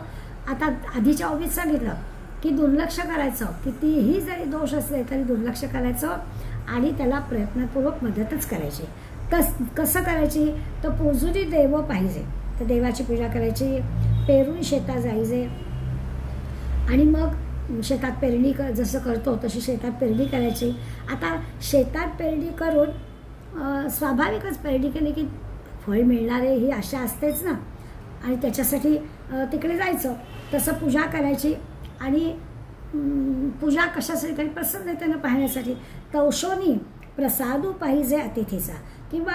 S1: आता आधीच्या ओळीत सांगितलं की दुर्लक्ष करायचं, कितीही जरी दोष असले तरी दुर्लक्ष करायचं आणि त्याला प्रयत्नपूर्वक मदतच करायची. कसं करायची, तर पूजुनी देव पाहिजे, तर देवाची पूजा करायची, पेरून शेतात जायचे, आणि मग शेतात पेरणी जसं करतो तशी शेतात पेरणी करायची. आता शेतात पेरणी करून स्वाभाविकच पेरणी केली की फळ मिळणारे ही आशा असतेच ना, आणि त्याच्यासाठी तिकडे जायचं, तसं पूजा करायची. आणि पूजा कशासाठी करायची, प्रसन्नतेनं पाहण्यासाठी. तवशोनी प्रसादू पाहिजे अतिथीचा, किंवा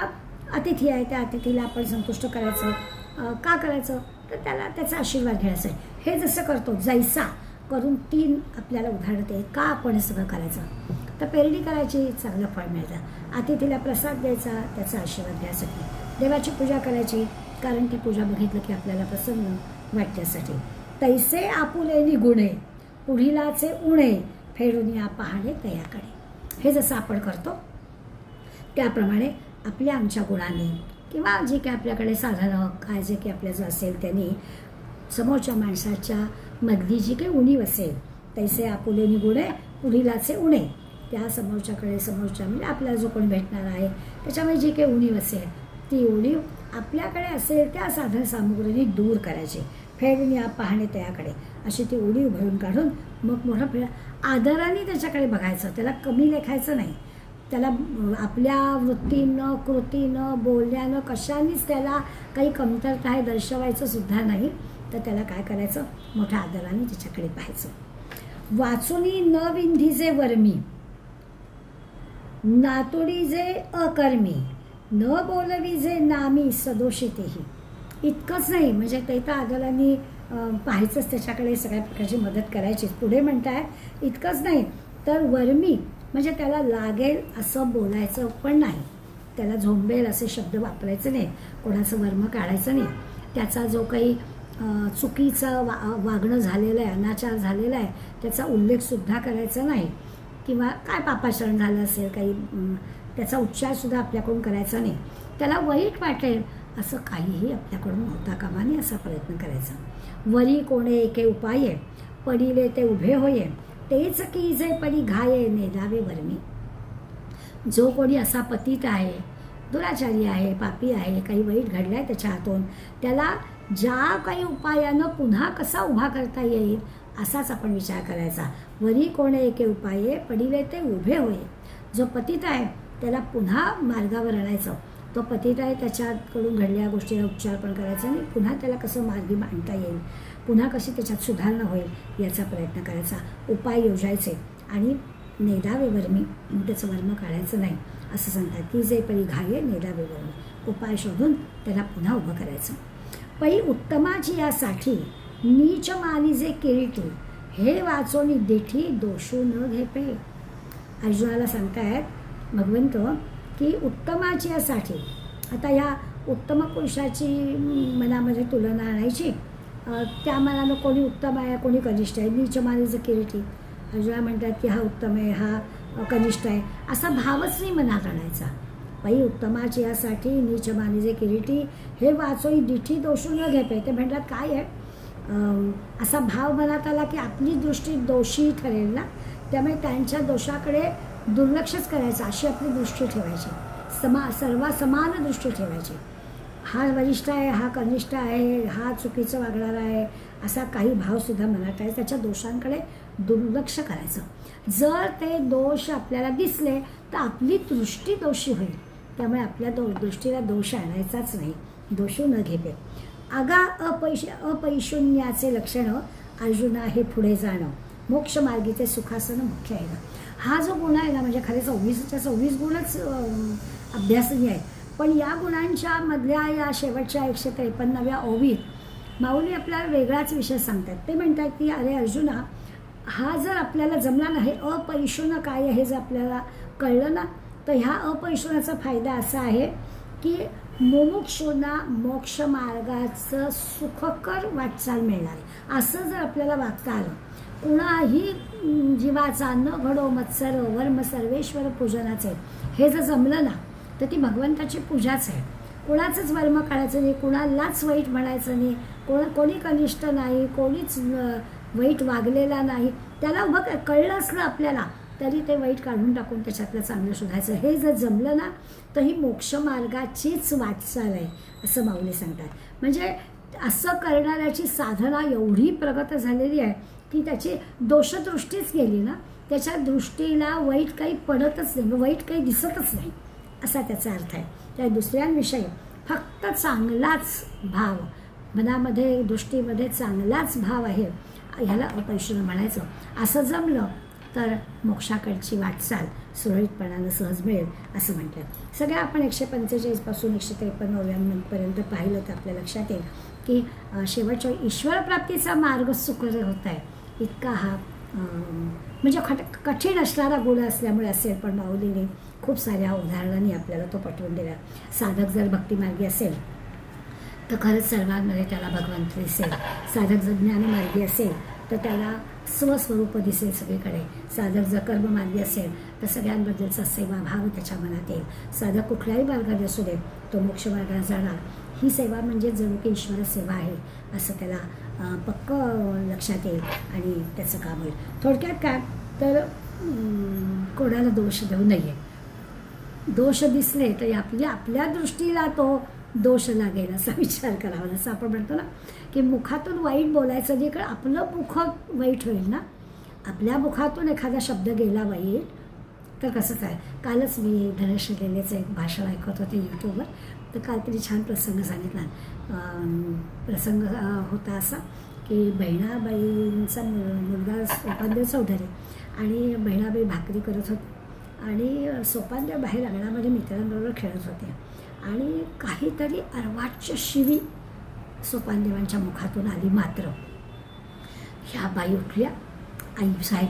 S1: अतिथी आहे त्या अतिथीला आपण संतुष्ट करायचं. का करायचं, तर त्याला त्याचा आशीर्वाद घ्यायचा आहे. हे जसं करतो जैसा करून 3 आपल्याला उदाहरणं ते का आपण हे सगळं करायचं, तर पेरणी करायची, चांगलं फळ मिळतं, अतिथीला प्रसाद द्यायचा, त्याचा आशीर्वाद घ्यायसाठी, देवाची पूजा करायची, कारण ती पूजा बघितलं की आपल्याला प्रसन्न वाटण्यासाठी. तैसे आपुलेनी गुणे पुढीलाचे उणे फेरून या पाहणे तयाकडे. हे जसं आपण करतो त्याप्रमाणे आपल्या आमच्या गुणांनी किंवा जे काही आपल्याकडे साधनं काय जे काही आपल्याचं असेल त्यांनी समोरच्या माणसाच्या मधली जी काही उणीव असेल, तैसे आपुलेनी गुणे पुढीलाचे उणे, त्या समोरच्या म्हणजे आपल्याला जो कोणी भेटणार आहे त्याच्यामध्ये जी काही उणीव असेल ती उणीव आपल्याकडे असेल त्या साधन सामुग्रीने दूर करायची. फेरून या पाहणे त्याकडे. अशी ती उडी भरून काढून मग मोठा आदराने त्याच्याकडे बघायचं, त्याला कमी लेखायचं नाही. त्याला आपल्या वृत्तीनं, कृतीनं, बोलण्यानं कशानेच त्याला काही कमतरता आहे दर्शवायचं सुद्धा नाही. तर त्याला काय करायचं, मोठ्या आदराने त्याच्याकडे पाहायचं. वाचुनी न विंधीजे वर्मी, नातोडी जे अकर्मी, न बोलविजे नामी सदोषितेही. इतकंच नाही, म्हणजे ते तर आदराने पाहायचंच, त्याच्याकडे सगळ्या प्रकारची मदत करायची. पुढे म्हणताय इतकंच नाही तर वर्मी म्हणजे त्याला लागेल असं बोलायचं पण नाही, त्याला झोंबेल असे शब्द वापरायचे नाही, कोणाचं वर्म काढायचं नाही. त्याचा जो काही चुकीचं वागणं झालेलं आहे, अनाचार झालेला आहे त्याचा उल्लेखसुद्धा करायचा नाही, किंवा काय पापाचरण झालं असेल काही त्याचा उच्चारसुद्धा आपल्याकडून करायचा नाही. त्याला वाईट वाटेल असं काहीही आपल्याकडून होता कामा नये असा प्रयत्न करायचा. वरी कोणे एके उपाये, पडिले ते उभे होये, तेच की जे परी घाये नेदावे वर्मी. जो कोणी असा पतित आहे, दुराचारी आहे, पापी आहे, काही वाईट घडलाय त्याच्या हातून, त्याला ज्या काही उपायानं पुन्हा कसा उभा करता येईल असाच आपण विचार करायचा. वरी कोणे एके उपाये, पडिले ते उभे होये. जो पतित आहे त्याला पुन्हा मार्गावर आणायचं. तो पतित आहे त्याच्याकडून घडलेल्या गोष्टीला उपचार पण करायचा आणि पुन्हा त्याला कसं मार्गी मांडता येईल, पुन्हा कशी त्याच्यात सुधारणा होईल याचा प्रयत्न करायचा. उपाय योजायचे आणि नेदावे वर्मी, त्याचं वर्म काढायचं नाही असं सांगतात की जे परी घाये नेदावे वर्मी. उपाय शोधून त्याला पुन्हा उभं करायचं. पै उत्तमाची यासाठी नीच मानी जे किरीटी, हे वाचोनी दिठी दोषू न घेपे. अर्जुनाला सांगतायत भगवंत की उत्तमाची यासाठी, आता या उत्तम पुरुषाची मनामध्ये तुलना आणायची, त्या मनानं कोणी उत्तम आहे कोणी कनिष्ठ आहे. नीच मानीचे किरीटी, अर्जुना म्हणतात की हा उत्तम आहे हा कनिष्ठ आहे असा भावच नाही मनात आणायचा. पै उत्तमाची यासाठी नीच मानीचे किरीटी, हे वाचोई दिठी दोषू न घेपे. ते म्हणतात काय आहे, असा भाव मनात आला की आपली दृष्टी दोषी ठरेल ना, त्यामुळे त्यांच्या दोषाकडे दुर्लक्षच करायचं अशी आपली दृष्टी ठेवायची. सर्व समान दृष्टी ठेवायची. हा वरिष्ठ आहे, हा कनिष्ठ आहे, हा चुकीचं वागणारा आहे असा काही भावसुद्धा मनात आहे, त्याच्या दोषांकडे दुर्लक्ष करायचं. जर ते दोष आपल्याला दिसले तर आपली दृष्टी दोषी होईल, त्यामुळे आपल्या दृष्टीला दोष आणायचाच नाही. दोषू न घेपे. आगा अपैशून्याचे लक्षण अर्जुना हे पुढे जाणं, मोक्ष मार्गीचे सुखासन मुख्य आहे. हा जो गुण आहे ना, म्हणजे खरे 26 गुणच अभ्यासनीय आहे, पण या गुणांच्या मधल्या या शेवटच्या 153व्या ओवीत माऊली आपल्याला वेगळाच विषय सांगतात. ते म्हणतात की अरे अर्जुना, हा जर आपल्याला जमला नाही, अपैशून काय हे जर आपल्याला कळलं ना, तर ह्या अपैशूनाचा फायदा असा आहे की मुमुक्षूंना मोक्ष मार्गाचं सुखकर वाटचाल मिळणार आहे. असं जर आपल्याला वागता आलं, कुणाही जीवाचा न घडो मत्सर वर्म सर्वेश्वर पूजनाचे, हे जर जमलं ना तर ती भगवंताची पूजाच आहे. कुणाचंच वर्म काढायचं नाही, कुणालाच वाईट म्हणायचं नाही, कोणी कनिष्ठ नाही, कोणीच वाईट वागलेला नाही. त्याला उभं कळलं असलं आपल्याला तरी ते वाईट काढून टाकून त्याच्यातलं चांगलं शोधायचं. हे जर जमलं ना तर ही मोक्षमार्गाचीच वाटचाल आहे असं माऊली सांगतात. म्हणजे असं करणाऱ्याची साधना एवढी प्रगत झालेली आहे की त्याची दोषदृष्टीच गेली ना, त्याच्या दृष्टीला वाईट काही पडतच नाही, वाईट काही दिसतच नाही असा त्याचा अर्थ आहे. त्या दुसऱ्यांविषयी फक्त चांगलाच भाव, मनामध्ये दृष्टीमध्ये चांगलाच भाव आहे, ह्याला अपैशून म्हणायचं. असं जमलं तर मोक्षाकडची वाटचाल सुरळीतपणानं सहज मिळेल असं म्हटलं. सगळ्या आपण 145 पासून 153 पर्यंत पाहिलं तर आपल्या लक्षात येईल की शेवटच्या ईश्वरप्राप्तीचा मार्ग सुकर होत आहे. इतका हा म्हणजे कठीण असणारा गुण असल्यामुळे असेल, पण माऊलीने खूप साऱ्या उदाहरणांनी आपल्याला तो पटवून दिला. साधक जर भक्तिमार्गी असेल तर खरंच सर्वांमध्ये त्याला भगवंत दिसेल. साधक जर ज्ञानमार्गी असेल तर त्याला स्वस्वरूप दिसेल सगळीकडे. साधक जर कर्ममार्गी असेल तर सगळ्यांबद्दलचा सेवाभाव त्याच्या मनात येईल. साधक कुठल्याही मार्गाने असू दे तो मोक्ष मार्गाने जाणार. ही सेवा म्हणजे जणू की ईश्वर सेवा आहे असं त्याला पक्क लक्षात येईल आणि त्याचं काम होईल. थोडक्यात काय तर कोणाला दोष देऊ नये. दोष दिसले तर आपल्या दृष्टीला तो दोष लागेल असा विचार करावा. जसं आपण म्हणतो ना की मुखातून वाईट बोलायचं नाही, कारण आपलं मुख वाईट होईल ना. आपल्या मुखातून एखादा शब्द गेला वाईट तर कसं काय. कालच मी धनश्री लेलेचं एक भाषण ऐकत होते यूट्यूबवर. तर काल तरी छान प्रसंग सांगितला. प्रसंग होता असा की बहिणाबाईंचा मुलगा सोपानदेव चौधरी, आणि बहिणाबाई भाकरी करत होते आणि सोपानदेव बाहेर अंगणामध्ये मित्रांबरोबर खेळत होते, आणि काहीतरी अर्वाच्य शिवी सोपानदेवांच्या मुखातून आली. मात्र ह्या बाई उठल्या, आईसाहेब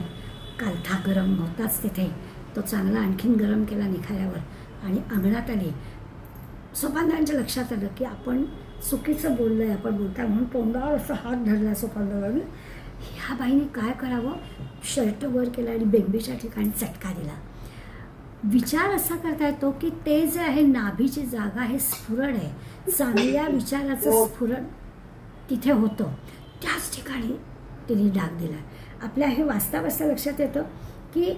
S1: कालथा गरम होताच तिथे, तो चांगला आणखीन गरम केला निखाऱ्यावर आणि अंगणात आली. सोपानदेवांच्या लक्षात आलं की आपण चुकीचं बोललो आहे, आपण बोलता म्हणून तोंडावर असा हात धरला सोपानदेवांनी. ह्या बाईने काय करावं, शर्ट वर केला आणि बेंबीच्या ठिकाणी चटका दिला. विचार असा करता येतो की ते जे आहे नाभीची जागा हे स्फुरण आहे, चांगल्या विचाराचं स्फुरण तिथे होतं, त्याच ठिकाणी तिने डाग दिला. आपल्या हे वाचता वाचता लक्षात येतं की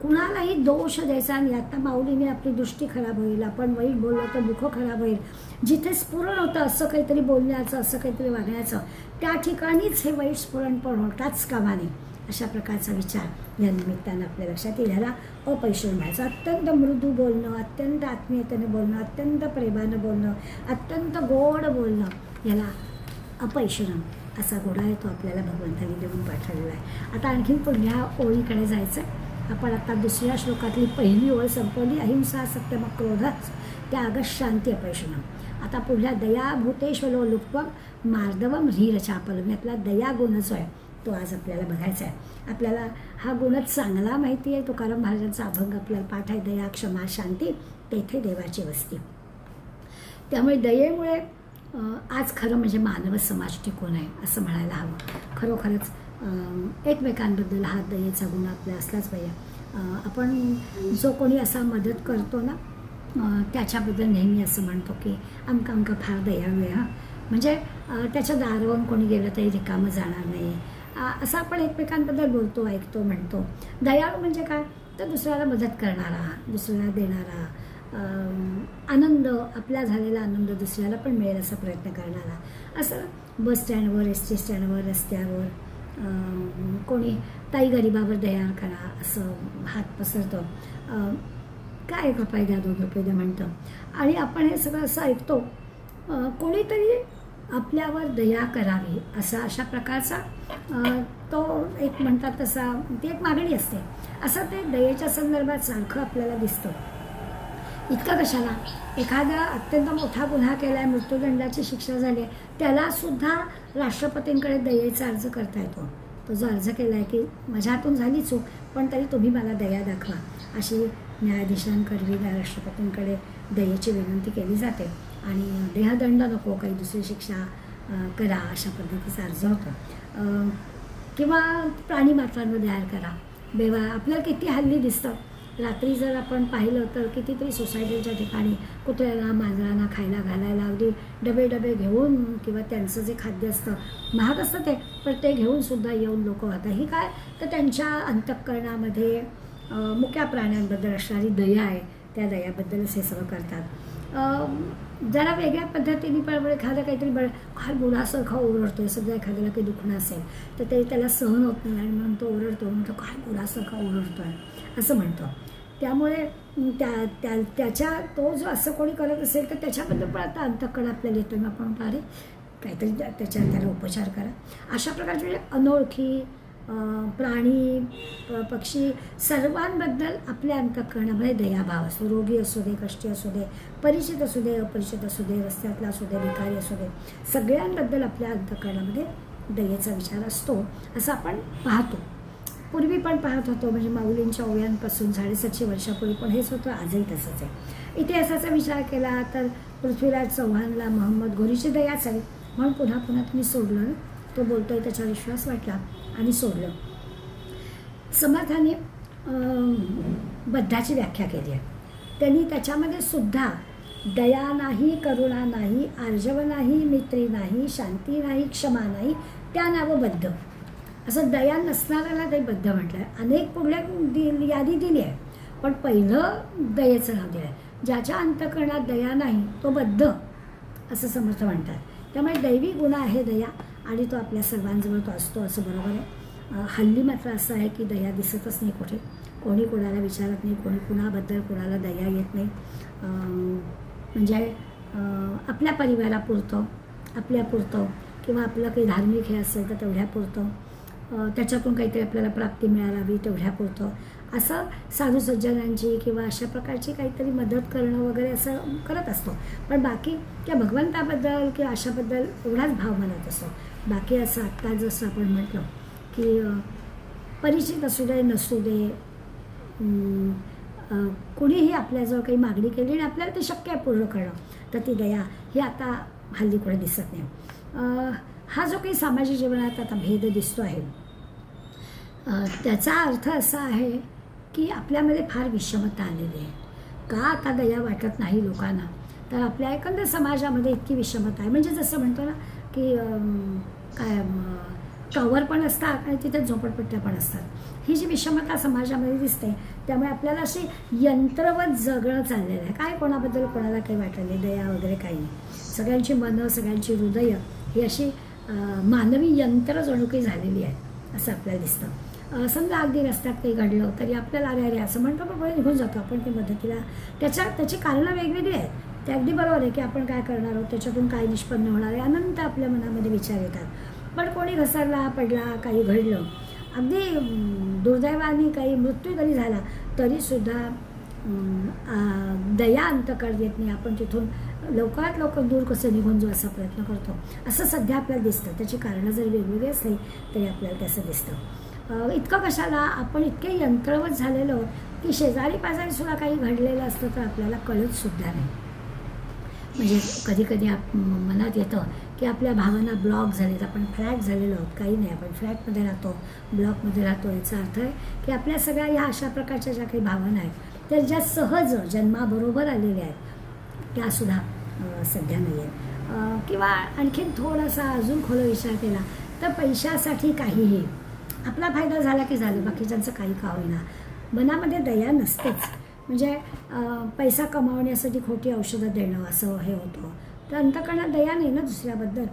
S1: कुणालाही दोष द्यायचा नाही. आता माऊलीने आपली दृष्टी खराब होईल, आपण वाईट बोललो तर मुख खराब होईल. जिथे स्फुरण होतं असं काहीतरी बोलण्याचं, असं काहीतरी वागण्याचं, त्या ठिकाणीच हे वाईट स्फुरण पण होताच कामा नये. अशा प्रकारचा विचार या निमित्तानं आपल्या लक्षात येईल. ह्याला अपैशून म्हणायचं. अत्यंत मृदू बोलणं, अत्यंत आत्मीयतेने बोलणं, अत्यंत प्रेमानं बोलणं, अत्यंत गोड बोलणं, याला अपैशून असा घोडा आहे, तो आपल्याला भगवंतांनी देऊन पाठवलेला आहे. आता आणखीन पुढल्या ओळीकडे जायचं. आपण आता दुसऱ्या श्लोकातली पहिली ओळ संपवली. अहिंसा सत्यम क्रोध त्याग शांती अपैशूनम. आता पुढल्या दया भूतेश्वलो लुप्त्वम मार्दवम ह्रीर चापलम, यातला दया गुण जो आहे तो आज आपल्याला बघायचा आहे. आपल्याला हा गुणच चांगला माहिती आहे. तुकाराम महाराजांचा अभंग आपल्याला पाठ आहे, दया क्षमा शांती तेथे देवाची वस्ती. त्यामुळे दयेमुळे आज खरं म्हणजे मानव समाज टिकून आहे असं म्हणायला हवं. खरोखरच एकमेकांबद्दल हा दयेचा गुण आपला असलाच पाहिजे. आपण जो कोणी असा मदत करतो ना त्याच्याबद्दल नेहमी असं म्हणतो की आमका फार दयाळू आहे. म्हणजे त्याच्या दारावरून कोणी गेलं तरी रिकामं जाणार नाही असं आपण एकमेकांबद्दल बोलतो, ऐकतो, म्हणतो. दयाळू म्हणजे काय, तर दुसऱ्याला मदत करणारा, दुसऱ्याला देणारा, आनंद, आपला झालेला आनंद दुसऱ्याला पण मिळेल असा प्रयत्न करणारा. असं बस स्टँडवर, एस टी स्टँडवर, रस्त्यावर कोणी ताई गरिबावर दया करा असं हात पसरतो, काय 1 रुपया द्या, 2 रुपये द्या म्हणतं. आणि आपण हे सगळं असं ऐकतो. कोणीतरी आपल्यावर दया करावी अशा प्रकारचा तो एक म्हणतात तसा ती एक मागणी असते. असं ते दयेच्या संदर्भात सारखं आपल्याला दिसतं. इतकं कशाला, एखादा अत्यंत मोठा गुन्हा केला आहे, मृत्यूदंडाची शिक्षा झाली आहे, त्यालासुद्धा राष्ट्रपतींकडे दयेचा अर्ज करता येतो. तो जो अर्ज केला आहे की माझ्या हातून झाली चूक, पण तरी तुम्ही मला दया दाखवा, अशी न्यायाधीशांकडे राष्ट्रपतींकडे दयेची विनंती केली जाते. आणि देहदंड नको, काही दुसरी शिक्षा करा अशा पद्धतीचा अर्ज होतो. किंवा प्राणीमात्रांवर दया करा. बेवा आपल्याला किती हल्ली दिसतं, रात्री जर आपण पाहिलं तर कितीतरी सोसायटीच्या ठिकाणी कुत्र्याला मांजरांना खायला घालायला अगदी डबे घेऊन, किंवा त्यांचं जे खाद्य असतं महाग असतं ते, पण ते घेऊन सुद्धा येऊन लोक होतात. ही काय, तर त्यांच्या अंतःकरणामध्ये मुक्या प्राण्यांबद्दल असणारी दया आहे, त्या दयाबद्दलच हे सगळं करतात. जरा वेगळ्या पद्धतीने पण एखादं काहीतरी काय गुरासारखा ओरडतोय, सध्या एखाद्याला काही दुखणं असेल तर ते त्याला सहन होत नाही आणि म्हणून तो ओरडतो, म्हणतो काय गुरासारखा ओरडतोय असं म्हणतो. त्यामुळे त्याच्या तो जो असं कोणी करत असेल तर त्याच्याबद्दल पण आता अंतःकरण आपल्याला येतो. मग आपण म्हणतो अरे काहीतरी त्याला उपचार करा. अशा प्रकारचे म्हणजे अनोळखी प्राणी, पक्षी सर्वांबद्दल आपल्या अंतःकरणामध्ये दयाभाव असतो. रोगी असू दे, कष्टी असू दे, परिचित असू दे, अपरिचित असू दे, रस्त्यातला असू दे, भिकारी असू दे, सगळ्यांबद्दल आपल्या अंतःकरणामध्ये दयेचा विचार असतो असं आपण पाहतो. पूर्वी पण पाहत होतो, म्हणजे माऊलींच्या ओव्यांपासून 750 वर्षापूर्वी पण हेच होतं, आजही तसंच आहे. इतिहासाचा विचार केला तर पृथ्वीराज चव्हाणला मोहम्मद घोरीची दयाच आहे म्हणून पुन्हा तुम्ही सोडलं. तो बोलतोय त्याचा विश्वास वाटला आणि सोडलं. समर्थाने बद्धाची व्याख्या केली आहे. त्यांनी त्याच्यामध्ये सुद्धा दया नाही, करुणा नाही, आर्जव नाही, मैत्री नाही, शांती नाही, क्षमा नाही, त्या नावं बद्ध. असं दया नसणाऱ्याला ते बद्ध म्हटलं आहे. अनेक पुढल्या यादी दिली आहे, पण पहिलं दयेचं नाव दिलं आहे. ज्याच्या अंतःकरणात दया नाही तो बद्ध असं समर्थ म्हणतात. त्यामुळे दैवी गुण आहे दया आणि तो आपल्या सर्वांजवळ तो असतो असं बरोबर आहे. हल्ली मात्र असं आहे की दया दिसतच नाही कुठे. कोणी कोणाला विचारत नाही, कोणी कुणाबद्दल कोणाला दया येत नाही. म्हणजे आपल्या परिवारापुरतं, आपल्यापुरतं किंवा आपलं काही धार्मिक हे असेल तर तेवढ्यापुरतं, त्याच्यातून काहीतरी आपल्याला प्राप्ती मिळावी तेवढ्यापुरतं, असं साधू सज्जनांची किंवा अशा प्रकारची काहीतरी मदत करणं वगैरे असं करत असतो. पण बाकी त्या भगवंताबद्दल किंवा अशाबद्दल एवढाच भाव मनात असतो. बाकी असं आत्ता जसं आपण म्हटलं की परिचित असू दे नसू दे, कोणीही आपल्याजवळ काही मागणी केली आणि आपल्याला ते शक्य आहे पूर्ण करणं, तर ती दया ही आता हल्ली कुठे दिसत नाही. हा जो काही सामाजिक जीवनात आता भेद दिसतो आहे, त्याचा अर्थ असा आहे की आपल्यामध्ये फार विषमता आलेली आहे. का आता दया वाटत नाही लोकांना, तर आपल्या एकंदर समाजामध्ये इतकी विषमता आहे. म्हणजे जसं म्हणतो ना की काय टॉवर पण असतात आणि तिथे झोपडपट्ट्या पण असतात. ही जी विषमता समाजामध्ये दिसते, त्यामुळे आपल्याला अशी यंत्रवत जगणं चाललेलं आहे. काय कोणाबद्दल कोणाला काही वाटलं नाही, दया वगैरे काही नाही. सगळ्यांची मनं, सगळ्यांची हृदय ही अशी मानवी यंत्र जणू काही झालेली आहेत असं आपल्याला दिसतं. समजा अगदी रस्त्यात काही घडलं तरी आपल्याला अरे अरे असं म्हणतो, पण पुढे निघून जातो आपण ती मदतीला. त्याची कारणं वेगवेगळी आहेत. ते अगदी बरोबर आहे की आपण काय करणार आहोत, त्याच्यातून काय निष्पन्न होणार आहे, अनंत आपल्या मनामध्ये विचार येतात. पण कोणी घसरला पडला, काही घडलं, अगदी दुर्दैवाने काही मृत्यू जरी झाला तरीसुद्धा दया अंतकरता येत नाही. आपण तिथून लवकरात लवकर दूर कसं निघून जाऊ असा प्रयत्न करतो. असं सध्या आपल्याला दिसतं. त्याची कारणं जरी वेगवेगळी असली तरी आपल्याला त्याचं दिसतं. इतकं कशाला आपण इतके यंत्रवत झालेलो की शेजारी पाजारीसुद्धा काही घडलेलं असतं तर आपल्याला कळतसुद्धा नाही. म्हणजे कधी कधी मनात येतं की आपल्या भावना ब्लॉक झालेत, आपण फ्लॅट झालेलो आहोत. काही नाही, आपण फ्लॅटमध्ये राहतो, ब्लॉकमध्ये राहतो. याचा अर्थ आहे की आपल्या सगळ्या ह्या अशा प्रकारच्या ज्या काही भावना आहेत त्या ज्या सहज जन्माबरोबर आलेल्या आहेत त्यासुद्धा सध्या नाही आहेत. किंवा आणखीन थोडासा अजून खोल विचार केला तर पैशासाठी काहीही आपला फायदा झाला की झालं, बाकीच्यांचं काही का होईना. मनामध्ये दया नसतेच. म्हणजे पैसा कमावण्यासाठी खोटी औषधं देणं असं हे होतं, तर अंतकरणात दया नाही ना दुसऱ्याबद्दल,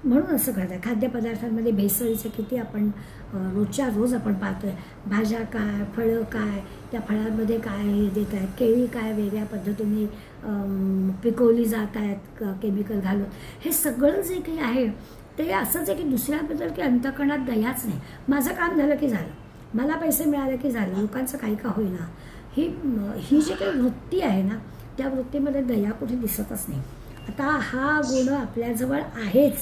S1: म्हणून असं करत आहे. खाद्यपदार्थांमध्ये भेसळीचं किती आपण रोजच्या रोज आपण पाहतोय. भाज्या काय, फळं काय, त्या फळांमध्ये काय देत आहेत, केळी काय वेगळ्या पद्धतीने पिकवली जात आहेत केमिकल घालून. हे सगळं जे काही आहे ते असंच आहे की दुसऱ्याबद्दल की अंतकरणात दयाच नाही. माझं काम झालं की झालं, मला पैसे मिळाले की झालं, लोकांचं काही का होईना. ही जी काही वृत्ती आहे ना, त्या वृत्तीमध्ये दया कुठे दिसतच नाही. आता हा गुण आपल्याजवळ आहेच,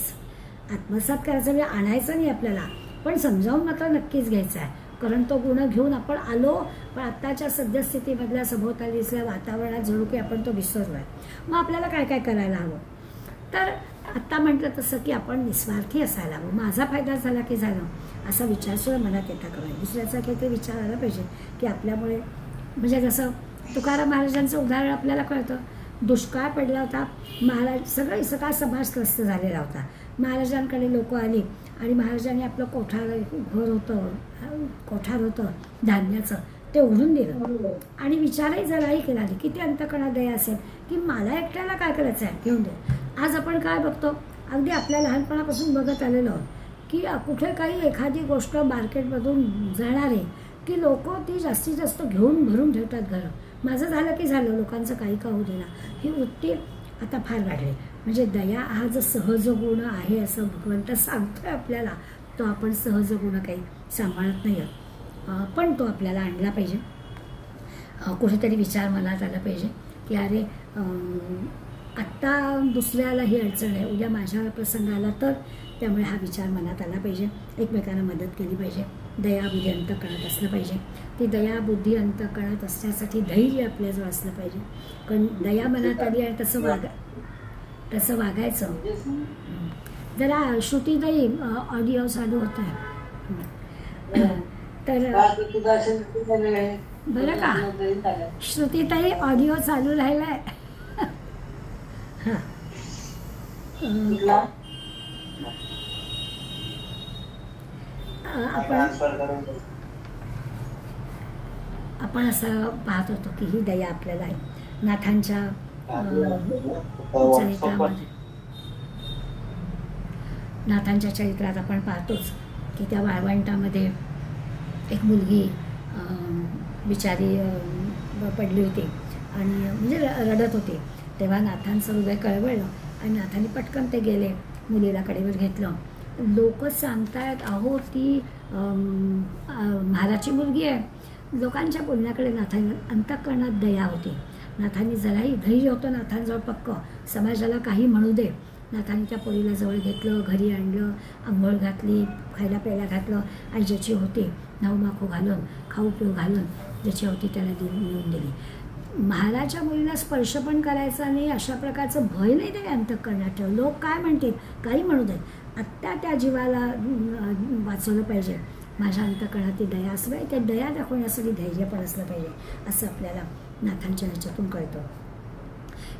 S1: आत्मसात करायचा वेळ आणायचा नाही आपल्याला, पण समजावून मात्र नक्कीच घ्यायचा आहे. कारण तो गुण घेऊन आपण आलो, पण आत्ताच्या सद्यस्थितीमधल्या सभोवतालीच्या वातावरणात जणू की आपण तो विसरलो आहे. मग आपल्याला काय काय करायला हवं, तर आत्ता म्हटलं तसं की आपण निस्वार्थी असायला हवं. माझा फायदा झाला की झालं असा विचारसुद्धा मनात येता करा. दुसऱ्याचा काहीतरी विचार आला पाहिजे की आपल्यामुळे, म्हणजे जसं तुकाराम महाराजांचं उदाहरण आपल्याला कळतं. दुष्काळ पडला होता, महाराज सगळा समाज त्रस्त झालेला होता. महाराजांकडे लोक आली आणि महाराजांनी आपलं कोठार होतं धान्याचं, ते उघडून दिलं आणि विचारही जराही केला नाही. किती अंतकरणात दया असेल की मला एकट्याला काय करायचं आहे, घेऊन दे. आज आपण काय बघतो, अगदी आपल्या लहानपणापासून बघत आलेलो आहोत की कुठे काही एखादी गोष्ट मार्केटमधून जाणार आहे की लोक ती जास्तीत जास्त घेऊन भरून ठेवतात घरं. माझं झालं की झालं, लोकांचं काही का होऊ देणार. ही वृत्ती आता फार वाढली. म्हणजे दया हा जो सहज गुण आहे असं भगवंत सांगतोय आपल्याला, तो आपण सहज गुण काही सांभाळत नाही आहोत. पण तो आपल्याला आणला पाहिजे. कुठेतरी विचार मनात आला पाहिजे की अरे आत्ता दुसऱ्याला ही अडचण आहे, उद्या माझ्या प्रसंग आला तर, त्यामुळे हा विचार मनात आला पाहिजे. एकमेकांना मदत केली पाहिजे. दयाबुद्धी अंतकरणात असलं पाहिजे. ती दयाबुद्धी अंतकरणात असण्यासाठी धैर्य आपल्याजवळ असलं पाहिजे. कारण दया मनात आली आणि तसं वागायचं. जरा श्रुतीताई ऑडिओ चालू होत आहे तर बरं का, श्रुतीताई ऑडिओ चालू राहिला आहे. हां आपण असं पाहत होतो की ही दया आपल्याला आहे. नाथांच्या चरित्रामध्ये नाथांच्या चरित्रात आपण पाहतोच की त्या वाळवंटामध्ये एक मुलगी बिचारी पडली होती आणि म्हणजे रडत होती. तेव्हा नाथांचं हृदय कळवळलं आणि नाथांनी पटकन ते गेले, मुलीला कडेवर घेतलं. लोक सांगतायत अहो ती महाराजची मुलगी आहे. लोकांच्या बोलण्याकडे नाथांनी अंतःकरणात दया होती. नाथांनी जराही धैर्य होतं नाथांजवळ पक्क, समाजाला काही म्हणू दे. नाथांनी त्या पोरीला जवळ घेतलं, घरी आणलं, आंघोळ घातली, खायला प्यायला घातलं आणि ज्याची होती नाऊमाखू घालून, खाऊ पिऊ घालून ज्याची होती त्याला नेऊन दिली. महाराजच्या मुलीला स्पर्श पण करायचा नाही, अशा प्रकारचं भय नाही त्याने अंतःकरणात ठेवलं. लोक काय म्हणतील, काही म्हणू देत, आत्ता त्या जीवाला वाचवलं पाहिजे. माझ्या अंतःकरणात ती दया असं पाहिजे, त्या दया दाखवण्यासाठी धैर्य पण असलं पाहिजे, असं आपल्याला नाथांच्या ह्याच्यातून कळतं.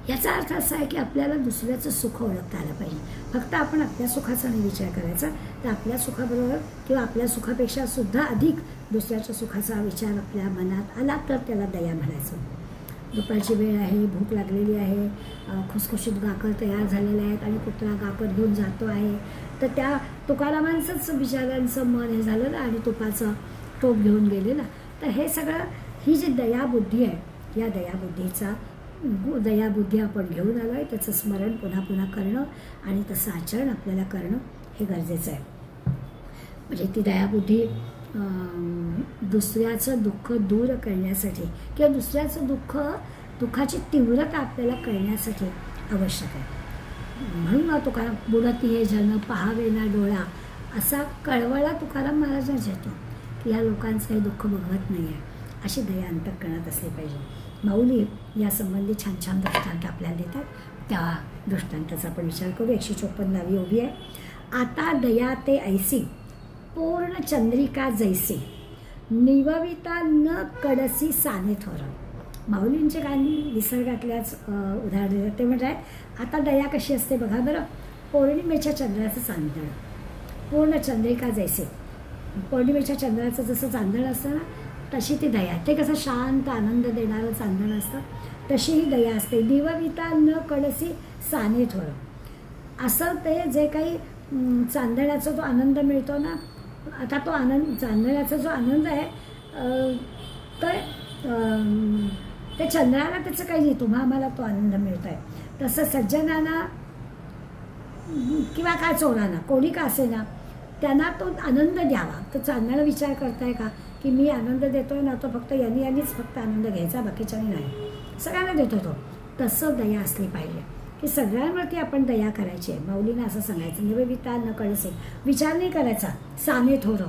S1: याचा अर्थ असा आहे की आपल्याला दुसऱ्याचं सुख ओळखता आलं पाहिजे. फक्त आपण आपल्या सुखाचा नाही विचार करायचा, तर आपल्या सुखाबरोबर किंवा आपल्या सुखापेक्षा सुद्धा अधिक दुसऱ्याच्या सुखाचा विचार आपल्या मनात आला तर त्याला दया म्हणायचं. दुपारची वेळ आहे, भूक लागलेली आहे, खुसखुशीत गाकर तयार झालेले आहेत आणि कुत्रा गाकर घेऊन जातो आहे, तर त्या तुकारामांचंच बिचाऱ्यांचं मन हे झालं ना आणि तुपाचं टोप घेऊन गेलेला. तर हे सगळं, ही जी दयाबुद्धी आहे, या दयाबुद्धी आपण घेऊन आलो आहे, त्याचं स्मरण पुन्हा पुन्हा करणं आणि तसं आचरण आपल्याला करणं हे गरजेचं आहे. म्हणजे ती दयाबुद्धी दुसऱ्याचं दुःख दूर करण्यासाठी किंवा दुसऱ्याचं दुःखाची तीव्रता आपल्याला कळण्यासाठी आवश्यक आहे. म्हणून तुकाराम बुडती हे जन पहावे ना डोळा, असा कळवळा तुकाराम महाराजांचा येतो की ह्या लोकांचं हे दुःख बघवत नाही आहे. अशी दया अंतःकरणात असली पाहिजे. माऊली यासंबंधी छान छान दृष्टांत आपल्याला देतात. त्या दृष्टांताचा आपण विचार करू. 154 उभी आहे. आता दया ते ऐसी पूर्ण चंद्रिका जैसी, निवविता न कडसी साने थोर. माऊलींचे गाणी निसर्गातल्याच उदाहरण देतात. ते म्हणतात आता दया कशी असते बघा बरं. पौर्णिमेच्या चंद्राचं चांदण, पूर्ण चंद्रिका जैसे, पौर्णिमेच्या चंद्राचं जसं चांदण असतं ना, तशी ती दया. ते कसं शांत आनंद देणारं चांदण असतं, तशी ही दया असते. निवविता न कडसी साने थोर. असं ते जे काही चांदण्याचा जो आनंद मिळतो ना, आता तो आनंद, चांदण्याचा जो आनंद आहे तर ते चंद्राला त्याचं काही नाही, तुम्हा आम्हाला तो आनंद मिळत आहे. तसं सज्जनांना किंवा काय चोरांना, कोणी का असे ना, त्यांना तो आनंद द्यावा. तर चांदण्याला विचार करताय का की मी आनंद देतोय ना, तो फक्त यांनीच फक्त आनंद घ्यायचा, बाकीच्यानी नाही, सगळ्यांना देतो तो. तसं दया असली पाहिजे की सगळ्यांवरती आपण दया करायची आहे. माऊलीनं असं सांगायचं, निवविता न कळसे, विचार नाही करायचा. साने थोरं,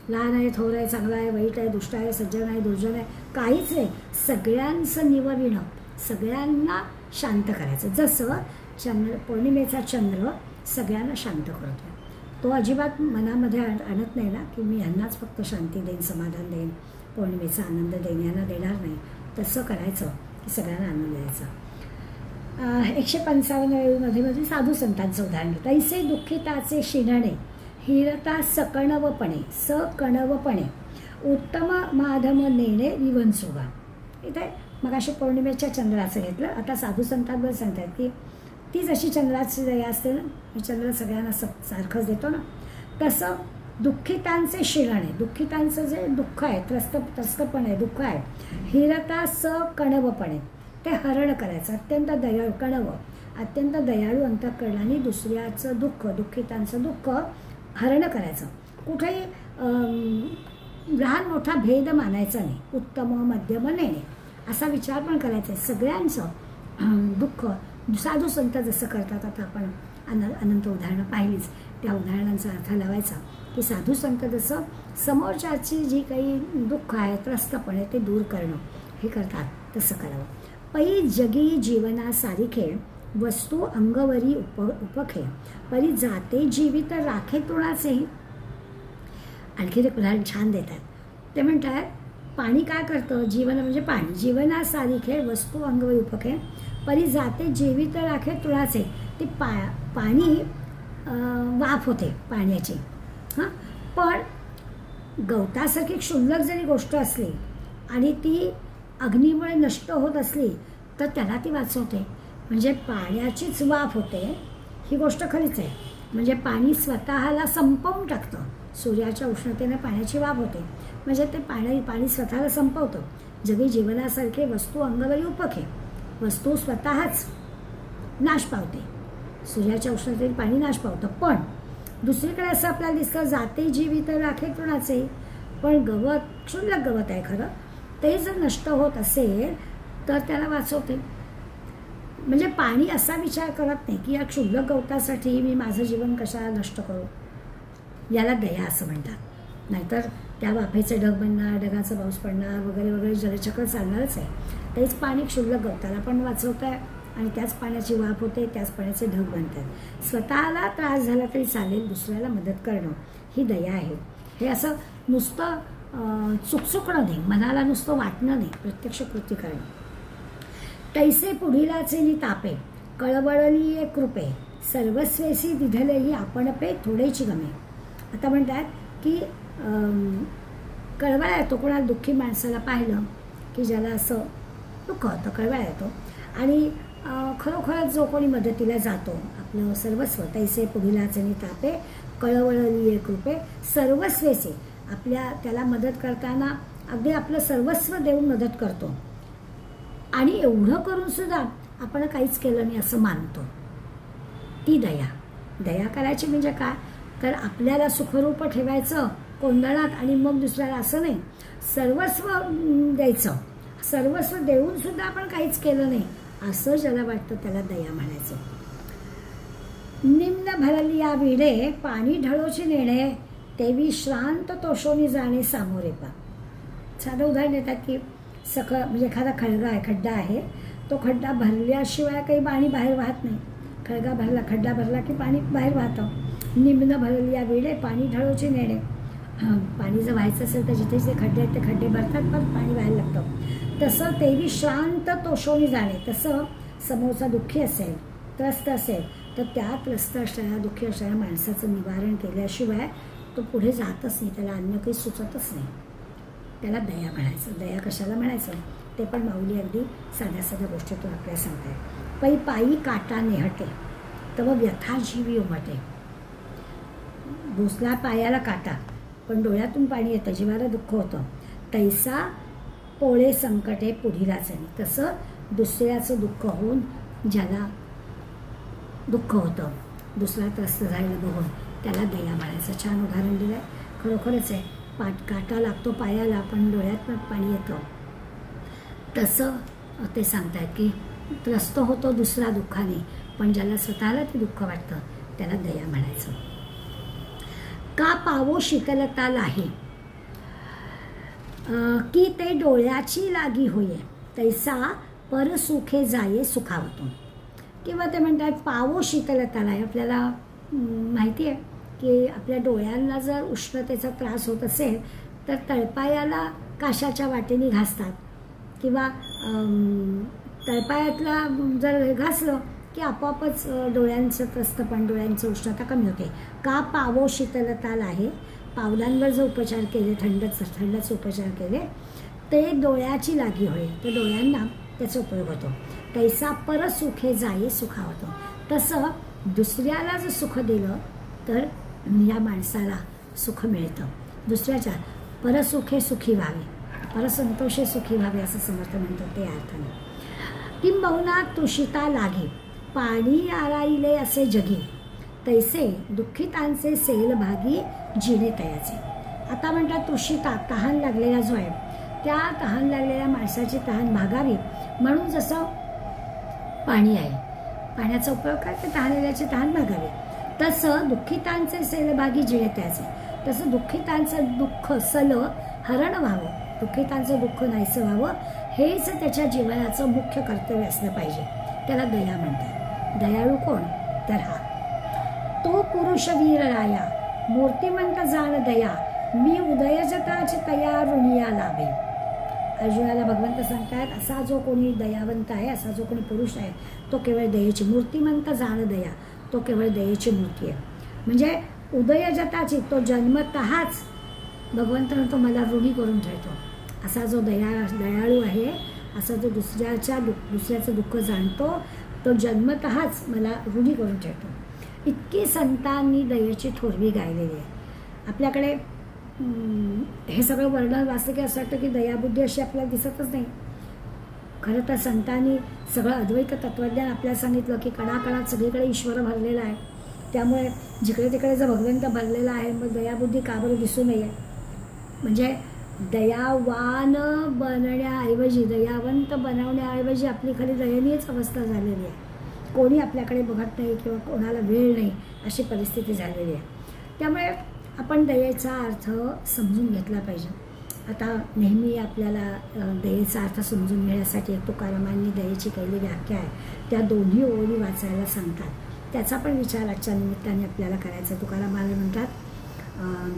S1: लहान आहे, थोर आहे, चांगला आहे, वाईट आहे, दुष्ट आहे, सज्जन आहे, दुर्जन आहे, काहीच नाही. सगळ्यांचं निवविणं, सगळ्यांना शांत करायचं. जसं पौर्णिमेचा चंद्र सगळ्यांना शांत करतो, तो अजिबात मनामध्ये आणत नाही ना की मी ह्यांनाच फक्त शांती देईन, समाधान देईन, पौर्णिमेचा आनंद देईन, यांना देणार नाही. तसं करायचं की सगळ्यांना आनंद द्यायचा. 155 मध्ये साधू संतांचं उदाहरण घेतो. ऐसे दुःखिताचे शिणणे हिरता सकणवपणे उत्तम माधम नेणे विवंसुगा. इथे मग अशी पौर्णिमेच्या चंद्राचं घेतलं. आता साधू संतांवर सांगतात की ती जशी चंद्राची दया असते ना, हे चंद्र सगळ्यांना सारखंच देतो ना, तसं दुःखितांचे शिणणे, दुःखितांचं जे दुःख आहे, त्रस्तपण आहे, दुःख आहे, हिरता सकणवपणे, ते हरण करायचं. अत्यंत दयाळू, कणव अत्यंत दयाळू अंतःकरणाने दुसऱ्याचं दुःख, दुःखितांचं दुःख हरण करायचं. कुठेही लहान मोठा भेद मानायचा नाही, उत्तम मध्यम नेणे असा विचार पण करायचा आहे. सगळ्यांचं दुःख साधू संत जसं करतात, आता आपण अनंत उदाहरणं पाहिलीच, त्या उदाहरणांचा अर्थ लावायचा की साधू संत जसं समोरच्याची जी काही दुःख आहे, त्रस्तपण आहे, ते दूर करणं हे करतात, तसं करावं. पै जगी जीवना सारिखे वस्तू अंगवरी उपखे, परी जाते जीवित राखे तृणाचे. आणखी ते उदाहरण छान देतात. ते म्हणतात पाणी काय करतं, जीवन म्हणजे पाणी, जीवनासारिखे वस्तू अंगवरी उपखे, परी जाते जीवित राखे तृणाचे. ती पाणी वाफ होते पाण्याची, हां, पण गवतासारखी क्षुल्लक जरी गोष्ट असली आणि ती अग्नीमुळे नष्ट होत असली तर त्याला ती वाचवते. म्हणजे पाण्याचीच वाफ होते ही गोष्ट खरीच आहे. म्हणजे पाणी स्वतःला संपवून टाकतं. सूर्याच्या उष्णतेने पाण्याची वाफ होते, म्हणजे ते पाणी स्वतःला संपवतं. जगी जीवनासारखे वस्तू अंगवरी उपके, वस्तू स्वतःच नाश पावते. सूर्याच्या उष्णतेने पाणी नाश पावतं. पण दुसरीकडे असं आपल्याला दिसतं, जाते जीवित राखे तृणाचे. पण गवत, क्षुल्लक गवत आहे खरं, ते जर नष्ट होत असेल तर त्याला वाचवते. म्हणजे पाणी असा विचार करत नाही की या क्षुल्लक गवतासाठी मी माझं जीवन कशाला नष्ट करू. याला दया असं म्हणतात. नाहीतर त्या वाफेचे ढग बनणार, ढगाचा पाऊस पडणार वगैरे वगैरे, जलचक्र चालणारच आहे. तेच पाणी क्षुल्लक गवताला पण वाचवत आहे आणि त्याच पाण्याची वाफ होते, त्याच पाण्याचे ढग बनतात. स्वतःला त्रास झाला तरी चालेल, दुसऱ्याला मदत करणं ही दया आहे. हे असं नुसतं चुकचुकणं नाही, मनाला नुसतं वाटणं नाही, प्रत्यक्ष कृती करणं. तैसे पुढीलाचे नि तापे, कळवळली ये कृपे, सर्वस्वेसी दिधलेही आपण पे थोडेची गमे. आता म्हणतात की कळवळा येतो कोणाला दुःखी माणसाला पाहिलं की ज्याला असं दुःख होतं, कळवळा येतो. आणि खरोखरच जो कोणी मदतीला जातो, आपलं सर्वस्व तैसे पुढीलाचे नि तापे, कळवळली ये कृपे, सर्वस्वेसे, आपल्या त्याला मदत करताना अगदी आपलं सर्वस्व देऊन मदत करतो. आणि एवढं करून सुद्धा आपण काहीच केलं नाही असं मानतो. ती दया. दया करायची म्हणजे काय, तर आपल्याला सुखरूप ठेवायचं कोंदणात आणि मग दुसऱ्याला असं नाही, सर्वस्व द्यायचं. सर्वस्व देऊन सुद्धा आपण काहीच केलं नाही असं ज्याला वाटतं त्याला दया म्हणायचं. निम्न भरली या विडे, पाणी ढळोची नेणे, तेवी श्रांत तोषोनी जाणे सामोरे पा. साधं उदाहरण देतात की म्हणजे एखादा खड्डा आहे, तो खड्डा भरल्याशिवाय काही पाणी बाहेर वाहत नाही. खड्डा भरला की पाणी बाहेर वाहतं. निम्न भरली या विडे, पाणी ढळोची नेणे. पाणी जर व्हायचं असेल तर जिथे जे खड्डे आहेत ते खड्डे भरतात, पण पाणी व्हायला लागतं. तसं तेवी श्रांत तोषोनी जाणे, तसं समोरचा दुःखी असेल, त्रस्त असेल तर त्या त्रस्त असणाऱ्या दुःखी असणाऱ्या माणसाचं निवारण केल्याशिवाय तो पुढे जातच नाही, त्याला अन्य काही सुचतच नाही. त्याला दया म्हणायचं. दया कशाला म्हणायचं ते पण माऊली अगदी साध्या साध्या गोष्टीतून आपल्याला सांगताय. पै पायी काटा नेहटे, तव व्यथा जीवी उमटे. घुसला पायाला काटा पण डोळ्यातून पाणी येतं, जीवाला दुःख होतं. तैसा पोळे संकटे पुढीलाच नाही, तसं दुसऱ्याचं दुःख होऊन ज्याला दुःख होतं, दुसरा त्रस्त झालेला बघून त्याला दया म्हणायचं. छान उदाहरण दिलं आहे, खरोखरच आहे. काटा लागतो पायाला पण डोळ्यात पाणी येतं. तसं ते सांगतायत की त्रस्त होतो दुसरा दुःखाने, पण ज्याला स्वतःला ते दुःख वाटतं त्याला दया म्हणायचं. का पावो शीतलता लाही, की ते डोळ्याची लागी होये, तैसा परसुखे जाये सुखावतो. किंवा ते म्हणतात पावो शीतलता लाही. आपल्याला माहिती आहे की आपल्या डोळ्यांना जर उष्णतेचा त्रास होत असेल तर तळपायाला काशाच्या वाटेने घासतात, किंवा तळपायातला जर घासलं की आपोआपच डोळ्यांचं त्रस्तपण, डोळ्यांची उष्णता कमी होते. का पावो शीतलताल आहे, पावलांवर जो उपचार केले, थंडच उपचार केले ते डोळ्याची लागी होईल, तर डोळ्यांना त्याचा उपयोग होतो. तैसा परसुखे जाये सुखावतो. तसं दुसऱ्याला जर सुख दिलं तर या माणसाला सुख मिळतं. दुसऱ्याच्या परसुखे सुखी व्हावे, परसंतोषे सुखी व्हावे असं समर्थ म्हणतात ते अर्थाने. किंबहुना तुषिता लागे, पाणी आराईले असे जगी, तैसे दुःखितांचे सेल भागी जिणे तयाचे. आता म्हणतात तुषिता, तहान लागलेला जो आहे, त्या तहान लागलेल्या माणसाची तहान भागावी म्हणून जसं पाणी आहे, पाण्याचा उपयोग काय, ते तहानलेल्याची तहान भागावी, तसं दुःखितांचे सेलभागी जिणे तयाचे. तसं दुःखितांचं दुःख सल हरण व्हावं, दुःखितांचं दुःख नाहीसं व्हावं, हेच त्याच्या जीवनाचं मुख्य कर्तव्य असलं पाहिजे. त्याला दया म्हणतात. दयाळू कोण, तर हा तो पुरुष वीर राया, मूर्तिमंत जाण दया, मी उदयजताची तया ऋणिया लाभे. अर्जुनाला भगवंत सांगतात असा जो कोणी दयावंत आहे, असा जो कोणी पुरुष आहे तो केवळ दयेची, मूर्तिमंत जाण दया, तो केवळ दयेची मूर्ती आहे. म्हणजे उदयजताची, तो जन्मतःच भगवंतानं तो मला ऋणी करून ठेवतो. असा जो दयाळू आहे, असा जो दुसऱ्याचं दुःख जाणतो, तो जन्मतःच मला ऋणी करून ठेवतो. इतकी संतांनी दयेची थोरवी गायलेली आहे. आपल्याकडे हे सगळं वर्णन वाचलं की असं वाटतं की दयाबुद्धी अशी आपल्याला दिसतच नाही. खरं तर संतांनी सगळं अद्वैत तत्त्वज्ञान आपल्याला सांगितलं की कणाकणात सगळीकडे ईश्वर भरलेला आहे. त्यामुळे जिकडे तिकडे जर भगवंत भरलेला आहे, मग दयाबुद्धी का बरं दिसू नये. म्हणजे दयावान बनण्याऐवजी, दयावंत बनवण्याऐवजी आपली खरी दयनीयच अवस्था झालेली आहे. कोणी आपल्याकडे बघत नाही किंवा कोणाला वेळ नाही अशी परिस्थिती झालेली आहे. त्यामुळे आपण दयेचा अर्थ समजून घेतला पाहिजे. आता नेहमी आपल्याला दयेचा अर्थ समजून घेण्यासाठी एक तुकारामांनी दयेची केलेली व्याख्या आहे, त्या दोन्ही ओळी वाचायला सांगतात. त्याचा पण विचार आजच्या निमित्ताने आपल्याला करायचा. तुकाराम महाराज म्हणतात,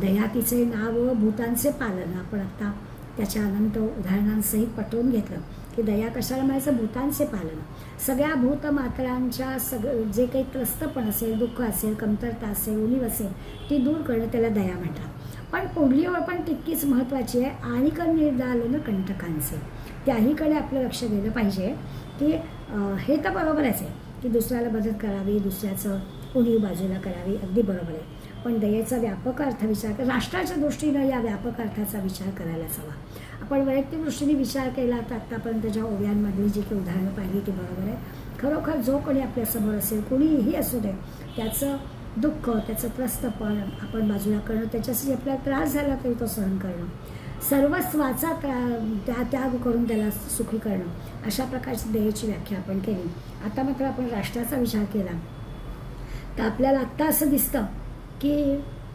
S1: दया तिचे नाव भूतांचे पालन. आपण आत्ता त्याच्या अनंत उदाहरणांसहित पटवून घेतलं की दया कशाला म्हणायचं, भूतांचे पालन. सगळ्या भूतमात्रांच्या जे काही त्रस्तपण असेल, दुःख असेल, कमतरता असेल, उणीव असेल, ती दूर करणं त्याला दया म्हणतात. पण पुढली ओळ पण तितकीच महत्त्वाची आहे, आणिक निर्दालन कंटकांचे. त्याहीकडे आपलं लक्ष दिलं पाहिजे की हे तर बरोबरच आहे की दुसऱ्याला मदत करावी, दुसऱ्याचं उणीव बाजूला करावी, अगदी बरोबर आहे. पण दयेचा व्यापक अर्थ विचार कर, राष्ट्राच्या दृष्टीनं या व्यापक अर्थाचा विचार करायलाच हवा. आपण वैयक्तिक दृष्टीने विचार केला तर आत्तापर्यंतच्या ओव्यांमधली जी काही उदाहरणं पाहिली ती बरोबर आहे. खरोखर जो कोणी आपल्यासमोर असेल, कुणीही असू दे, त्याचं दुःख, त्याचं त्रस्तपण आपण बाजूला करणं, त्याच्यासाठी आपल्याला त्रास झाला तरी तो सहन करणं, सर्वस्वाचा त्याग करून त्याला सुखी करणं, अशा प्रकारची दयेची व्याख्या आपण केली. आता मात्र आपण राष्ट्राचा विचार केला तर आपल्याला आत्ता असं दिसतं की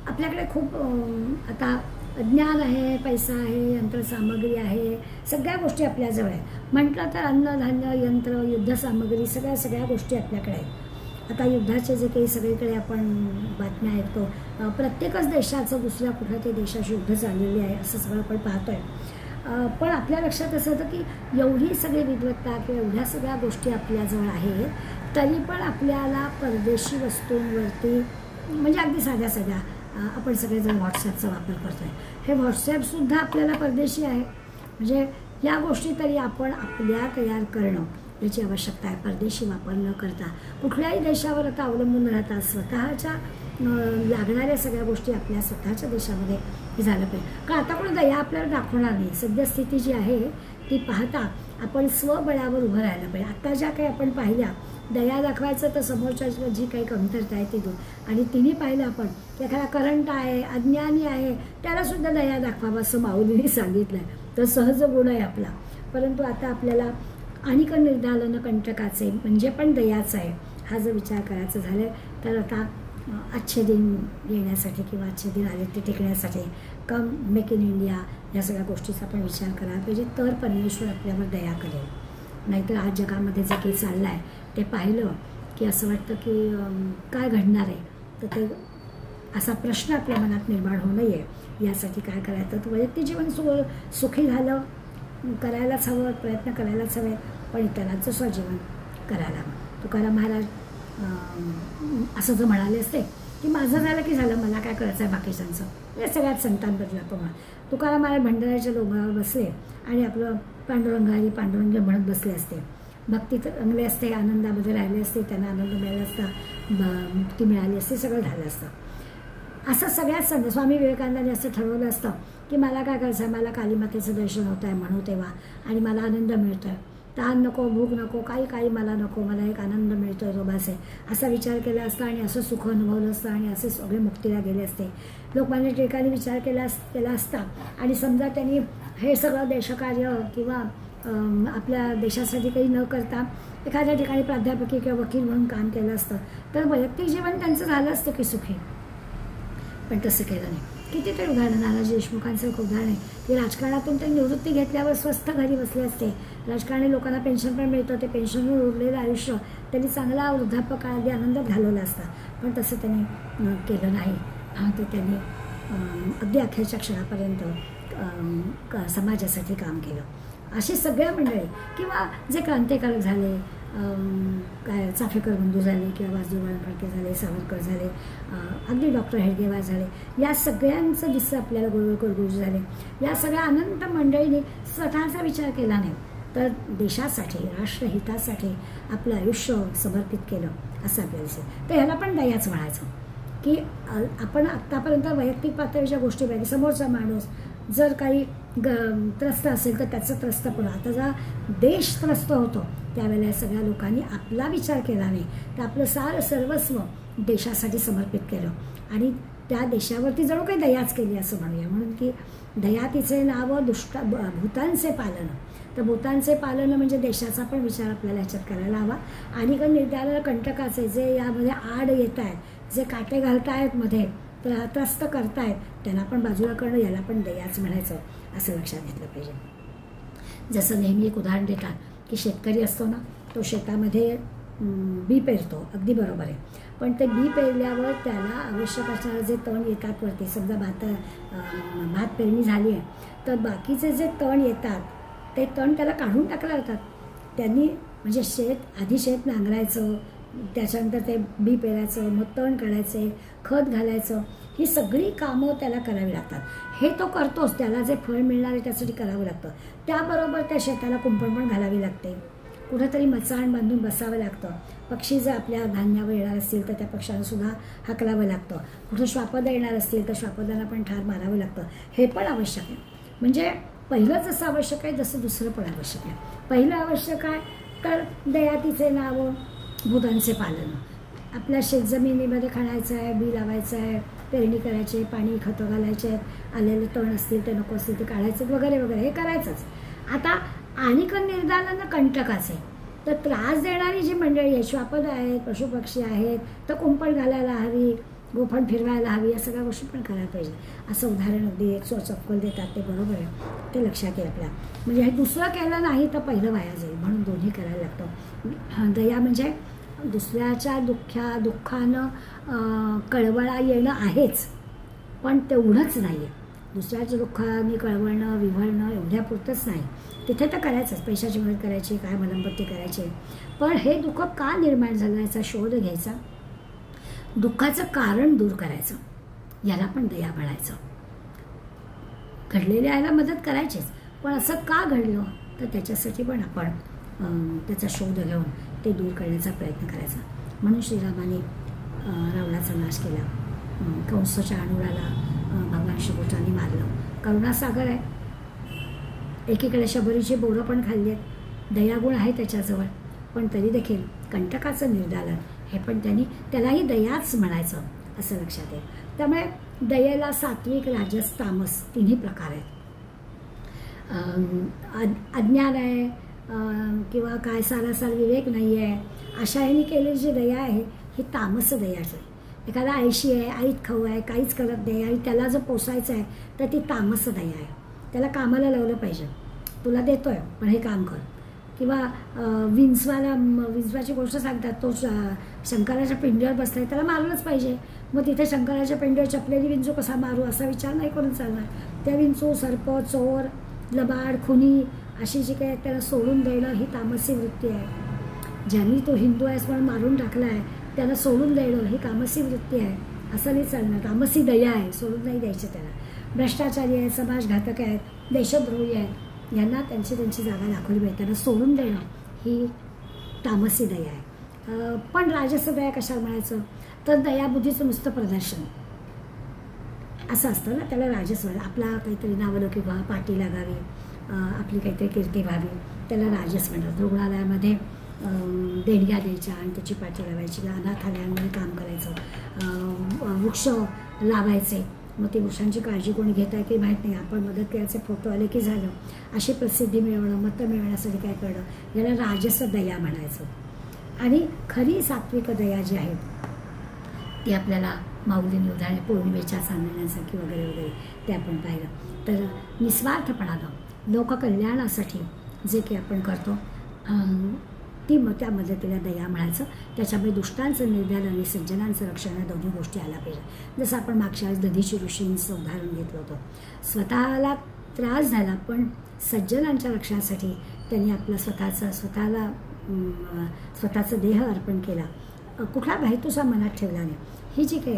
S1: आपल्याकडे खूप आता ज्ञान आहे, पैसा आहे, यंत्रसामग्री आहे, सगळ्या गोष्टी आपल्याजवळ आहेत. म्हटलं तर अन्नधान्य, यंत्र, युद्धसामग्री, सगळ्या गोष्टी आपल्याकडे आहेत. आता युद्धाचे जे काही सगळीकडे आपण बातम्या ऐकतो, प्रत्येकच देशाचं दुसऱ्या कुठल्या तरी देशाशी युद्ध चाललेली आहे असं सगळं आपण पाहतोय. पण आपल्या लक्षात असं होतं की एवढी सगळी विद्वत्ता किंवा एवढ्या सगळ्या गोष्टी आपल्याजवळ आहेत, तरी पण आपल्याला परदेशी वस्तूंवरती, म्हणजे अगदी साध्या आपण सगळेजण व्हॉट्सॲपचा वापर करतोय. हे व्हॉट्सॲपसुद्धा आपल्याला परदेशी आहे. म्हणजे या गोष्टी तरी आपण आपल्या तयार करणं याची आवश्यकता आहे. परदेशी वापर न करता कुठल्याही देशावर आता अवलंबून राहता स्वतःच्या लागणाऱ्या सगळ्या गोष्टी आपल्या स्वतःच्या देशामध्ये झालं पाहिजे. कारण आता कोणी दया आपल्याला दाखवणार नाही. सद्यस्थिती जी आहे ती पाहता आपण स्वबळावर उभं राहायला पाहिजे. आत्ता ज्या काही आपण पाहिल्या, दया दाखवायचं तर समोरच्या जी काही कमतरता आहे ती दूर, आणि तिने पाहिलं आपण की एखादा करंट आहे, अज्ञानी आहे, त्यालासुद्धा दया दाखवावं असं माऊलीने सांगितलं आहे. तर सहज गुण आहे आपला. परंतु आता आपल्याला आणिक निर्दालन कंटकाचे म्हणजे पण दयाचा आहे हा जर विचार करायचा झाला तर आता अच्छे दिन येण्यासाठी किंवा अच्छे दिन आले ते टिकण्यासाठी कम मेक इन इंडिया या सगळ्या गोष्टीचा आपण विचार करायला पाहिजे. तर परमेश्वर आपल्यावर दया करेल. नाहीतर आज जगामध्ये जे काही चाललं आहे ते पाहिलं की असं वाटतं की काय घडणार आहे. तर ते असा प्रश्न आपल्या मनात निर्माण होऊ नये यासाठी काय करायचं, तर वैयक्तिक जीवन सुखी झालं करायलाच हवं, प्रयत्न करायलाच हवे, पण इतरांचं स्वजीवन करायला हवं. तुकाराम महाराज असं जर म्हणाले असते की माझं झालं की झालं, मला काय करायचं आहे बाकीच्यांचं, या सगळ्यात संतांबद्दल आपण तुकाराम महाराज भंडाऱ्याच्या डोंगरावर बसले आणि आपलं पांडुरंग पांडुरंग म्हणत बसले असते, भक्तीत रंगले असते, आनंदामध्ये राहिले असते, त्यांना आनंद मिळाला असता, मुक्ती मिळाली असते, सगळं झालं असतं. असं सगळ्यात संत स्वामी विवेकानंदांनी असं ठरवलं असतं की मला काय करायचं आहे, मला कालीमातेचं दर्शन होत आहे म्हणू तेव्हा, आणि मला आनंद मिळतो आहे, तहान नको, भूक नको, काही मला नको, मला एक आनंद मिळतो आहे तो बस आहे, असा विचार केला असता आणि असं सुख अनुभवलं असतं आणि असे सगळे मुक्तीला गेले असते. लोकमान्य टिळकांनी विचार केला असता आणि समजा त्यांनी हे सगळं देशकार्य किंवा आपल्या देशासाठी काही न करता एखाद्या ठिकाणी प्राध्यापकी किंवा वकील म्हणून काम केलं असतं तर वैयक्तिक जीवन त्यांचं झालं असतं की सुखी. पण तसं केलं नाही. कितीतरी उदाहरण, नानाजी देशमुखांचं एक उदाहरण आहे की राजकारणातून ते निवृत्ती घेतल्यावर स्वस्थ घरी बसले असते. राजकारणी लोकांना पेन्शन पण मिळतं, ते पेन्शनवर उरलेलं आयुष्य त्यांनी चांगला वृद्धापकाळादी आनंदात घालवला असता. पण तसं त्यांनी केलं नाही. तर त्यांनी अगदी अखेरच्या क्षणापर्यंत समाजासाठी काम केलं. अशी सगळ्या मंडळी किंवा जे क्रांतिकारक झाले, काय चाफेकर बंधू झाले किंवा वासुदेव फडके झाले, सावरकर झाले, अगदी डॉक्टर हेडगेवार झाले, या सगळ्यांचं दिसं आपल्याला गोळवळकर गुरुजी झाले, या सगळ्या अनंत मंडळींनी स्वतःचा विचार केला नाही. तर देशासाठी, राष्ट्रहितासाठी आपलं आयुष्य समर्पित केलं असं आपल्याला दिसेल. तर ह्याला पण दयाच म्हणायचं की आपण आत्तापर्यंत वैयक्तिक पातळीच्या गोष्टी पाहिजे. समोरचा माणूस जर काही त्रस्त असेल तर त्याचं त्रस्तपणा, आता जर देश त्रस्त होतो त्यावेळेला सगळ्या लोकांनी आपला विचार केला नाही तर आपलं सर्वस्व देशासाठी समर्पित केलं आणि त्या देशावरती जणू काही दयाच केली असं म्हणूया. म्हणून की दया तिचे नाव भूतांचे पालन. तर भूतांचे पालन म्हणजे देशाचा पण विचार आपल्याला ह्याच्यात करायला हवा. आणि निर्धाराला कंटकाचे जे यामध्ये आड येत आहेत, जे काटे घालतायत मध्ये, त्रस्त करतायत, त्यांना पण बाजूला करणं, याला पण दयाच म्हणायचं असं लक्षात घेतलं पाहिजे. जसं नेहमी एक उदाहरण देतात की शेतकरी असतो ना, तो शेतामध्ये बी पेरतो, अगदी बरोबर आहे. पण ते बी पेरल्यावर त्याला आवश्यक असणारे जे तण येतात वरती, समजा भात पेरणी झाली आहे तर बाकीचे जे तण येतात ते तण त्याला काढून टाकले जातात. त्यांनी म्हणजे आधी शेत नांगरायचं, त्याच्यानंतर ते बी पेरायचं, मग तण काढायचे, खत घालायचं, ही सगळी कामं त्याला करावी लागतात. हे तो करतोच, त्याला जे फळ मिळणार आहे त्यासाठी करावं लागतं. त्याबरोबर त्या शेताला कुंपण पण घालावी लागते, कुठेतरी मचाण बांधून बसावं लागतं. पक्षी जर आपल्या धान्यावर येणार असतील तर त्या पक्ष्यांना सुद्धा हाकलावं लागतं. कुठं श्वापदं येणार असतील तर श्वापदांना पण ठार मारावं लागतं. हे पण आवश्यक आहे. म्हणजे पहिलं जसं आवश्यक आहे तसं दुसरं पण आवश्यक आहे. पहिलं आवश्यक आहे तर दयातीचे नाव भूतांचे पालन. आपल्या शेतजमिनीमध्ये खणायचं आहे, बी लावायचं आहे, पेरणी करायची, पाणी खतं घालायचे आहेत, आलेले तण असतील ते नको असतील ते काढायचे वगैरे वगैरे, हे करायचंच. आता आणिक निर्दालन कंटकाचे, तर त्रास देणारी जी मंडळी आहे, श्वापद आहेत, पशुपक्षी आहेत, तर कुंपण घालायला हवी, गोफण फिरवायला हवी, या सगळ्या गोष्टी पण करायला पाहिजे. असं उदाहरण अगदी चपकल देतात, ते बरोबर आहे, ते लक्षात येईल आपल्या. म्हणजे हे दुसरं केलं नाही तर पहिलं वाया जाईल, म्हणून दोन्ही करायला लागतं. दया म्हणजे दुसऱ्याच्या दुःखानं कळवळा येणं आहेच, पण तेवढंच नाही आहे. दुसऱ्याच्या दुःखाने कळवळणं, विव्हळणं एवढ्यापुरतंच नाही, तिथे तर करायचंच, पैशाची मदत करायची, काय मलमपट्टी करायची, पण हे दुःख का निर्माण झालं याचा शोध घ्यायचा, दुःखाचं कारण दूर करायचं, याला पण दया म्हणायचं. घडलेल्या याला मदत करायचीच, पण असं का घडलं तर त्याच्यासाठी पण आपण त्याचा शोध घेऊन ते दूर करण्याचा प्रयत्न करायचा. म्हणून श्रीरामाने रावणाचा नाश केला, कंसाच्या अणुराला भगवान श्रीकृष्णाने मारलं. करुणासागर आहे, एकीकडे शबरीची बोरं पण खाल्ली आहेत, दयागुण आहे त्याच्याजवळ, पण तरी देखील कंटकाचं निर्दालन हे पण त्यालाही दयाच म्हणायचं असं लक्षात येईल. त्यामुळे दयेला सात्विक, राजस, तामस तिन्ही प्रकार आहेत. अज्ञान आहे किंवा काय सारासार विवेक नाही आहे अशा ह्याने केलेली जी दया आहे ही तामस दयाच आहे. एखादा आळशी आहे, आईत खाऊ आहे, काहीच करत नाही आणि त्याला जर पोसायचं आहे तर ती तामस दया आहे. त्याला कामाला लावलं पाहिजे, तुला देतोय पण हे काम कर. किंवा विंचवाची गोष्ट सांगतात, तो शंकराच्या पिंडीवर बसलाय, त्याला मारलंच पाहिजे. मग तिथे शंकराच्या पिंडीवर चपलेली विंचू कसा मारू असा विचार नाही करून चालणार. त्या विंचू, सर्प, चोर, लबाड, खुनी अशी जी काही त्याला सोडून देणं ही तामसी वृत्ती आहे. ज्यांनी तो हिंदू आहेस म्हणून मारून टाकला आहे त्याला सोडून देणं ही तामसी वृत्ती आहे, असं नाही चालणार. तामसी दया आहे, सोडून नाही द्यायची त्याला. भ्रष्टाचारी आहेत, समाजघातक आहेत, देशद्रोही आहेत, यांना त्यांची जागा दाखवली पाहिजे, त्यांना सोडून देणं ही तामसी दया आहे. पण राजस दया कशाला म्हणायचं तर दयाबुद्धीचं नुसतं प्रदर्शन असं असतं ना, त्याला राजस व्हायला. आपला काहीतरी नावलौकिक व्हावं, पाठी लागावी, आपली काहीतरी कीर्ती व्हावी, त्याला राजस म्हणतात. रुग्णालयामध्ये देणग्या द्यायच्या आणि त्याची पाठी लावायची, अनाथालयांमध्ये काम करायचं, वृक्ष लावायचे, मग ते वृक्षांची काळजी कोणी घेत आहे की माहीत नाही, आपण मदत करायचे, फोटो आले की झालं. अशी प्रसिद्धी मिळवणं, मतं मिळवण्यासाठी काय करणं, याला राजस दया म्हणायचं. आणि खरी सात्विक दया जी आहे ती आपल्याला माऊलींनी उदाहरणे पौर्णिमेच्या चांदण्यासारखी वगैरे वगैरे ते आपण पाहिलं. तर निस्वार्थपणानं लोककल्याणासाठी जे काही आपण करतो त्या मदतीला दया म्हणायचं. त्याच्यामुळे दुष्टांचं निर्दालन आणि सज्जनांचं रक्षण या दोन्ही गोष्टी आल्या पाहिजे. जसं आपण मागच्या वेळेस दधीची ऋषींचं उदाहरण घेतलं होतं. स्वतःला त्रास झाला पण सज्जनांच्या रक्षणासाठी त्यांनी आपलं स्वतःचं देह अर्पण केला, कुठला हेतूचा मनात ठेवला नाही. ही जी काही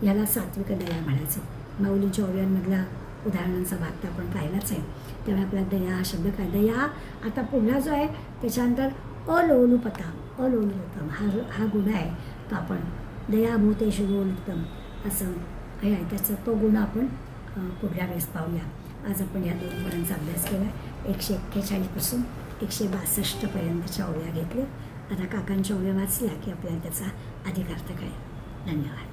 S1: याला सात्विक दया म्हणायचं. माऊलींच्या ओव्यांमधला उदाहरणांचा भाग तर आपण पाहिलाच आहे. त्यामुळे आपला दया हा शब्द काय, दया आता पुढला जो आहे त्याच्यानंतर अलोलुपतम हा गुण आहे. तो आपण दया भूतेषु लोलुपतम असं हे आहे, त्याचा तो गुण आपण पुढल्या वेळेस पाहूया. आज आपण या 2 गुणांचा अभ्यास केला. 141 पासून 162 पर्यंतच्या ओव्या घेतल्या. आता काकांच्या ओव्या वाचल्या की आपल्याला त्याचा अधिक अर्थ कळेल. धन्यवाद.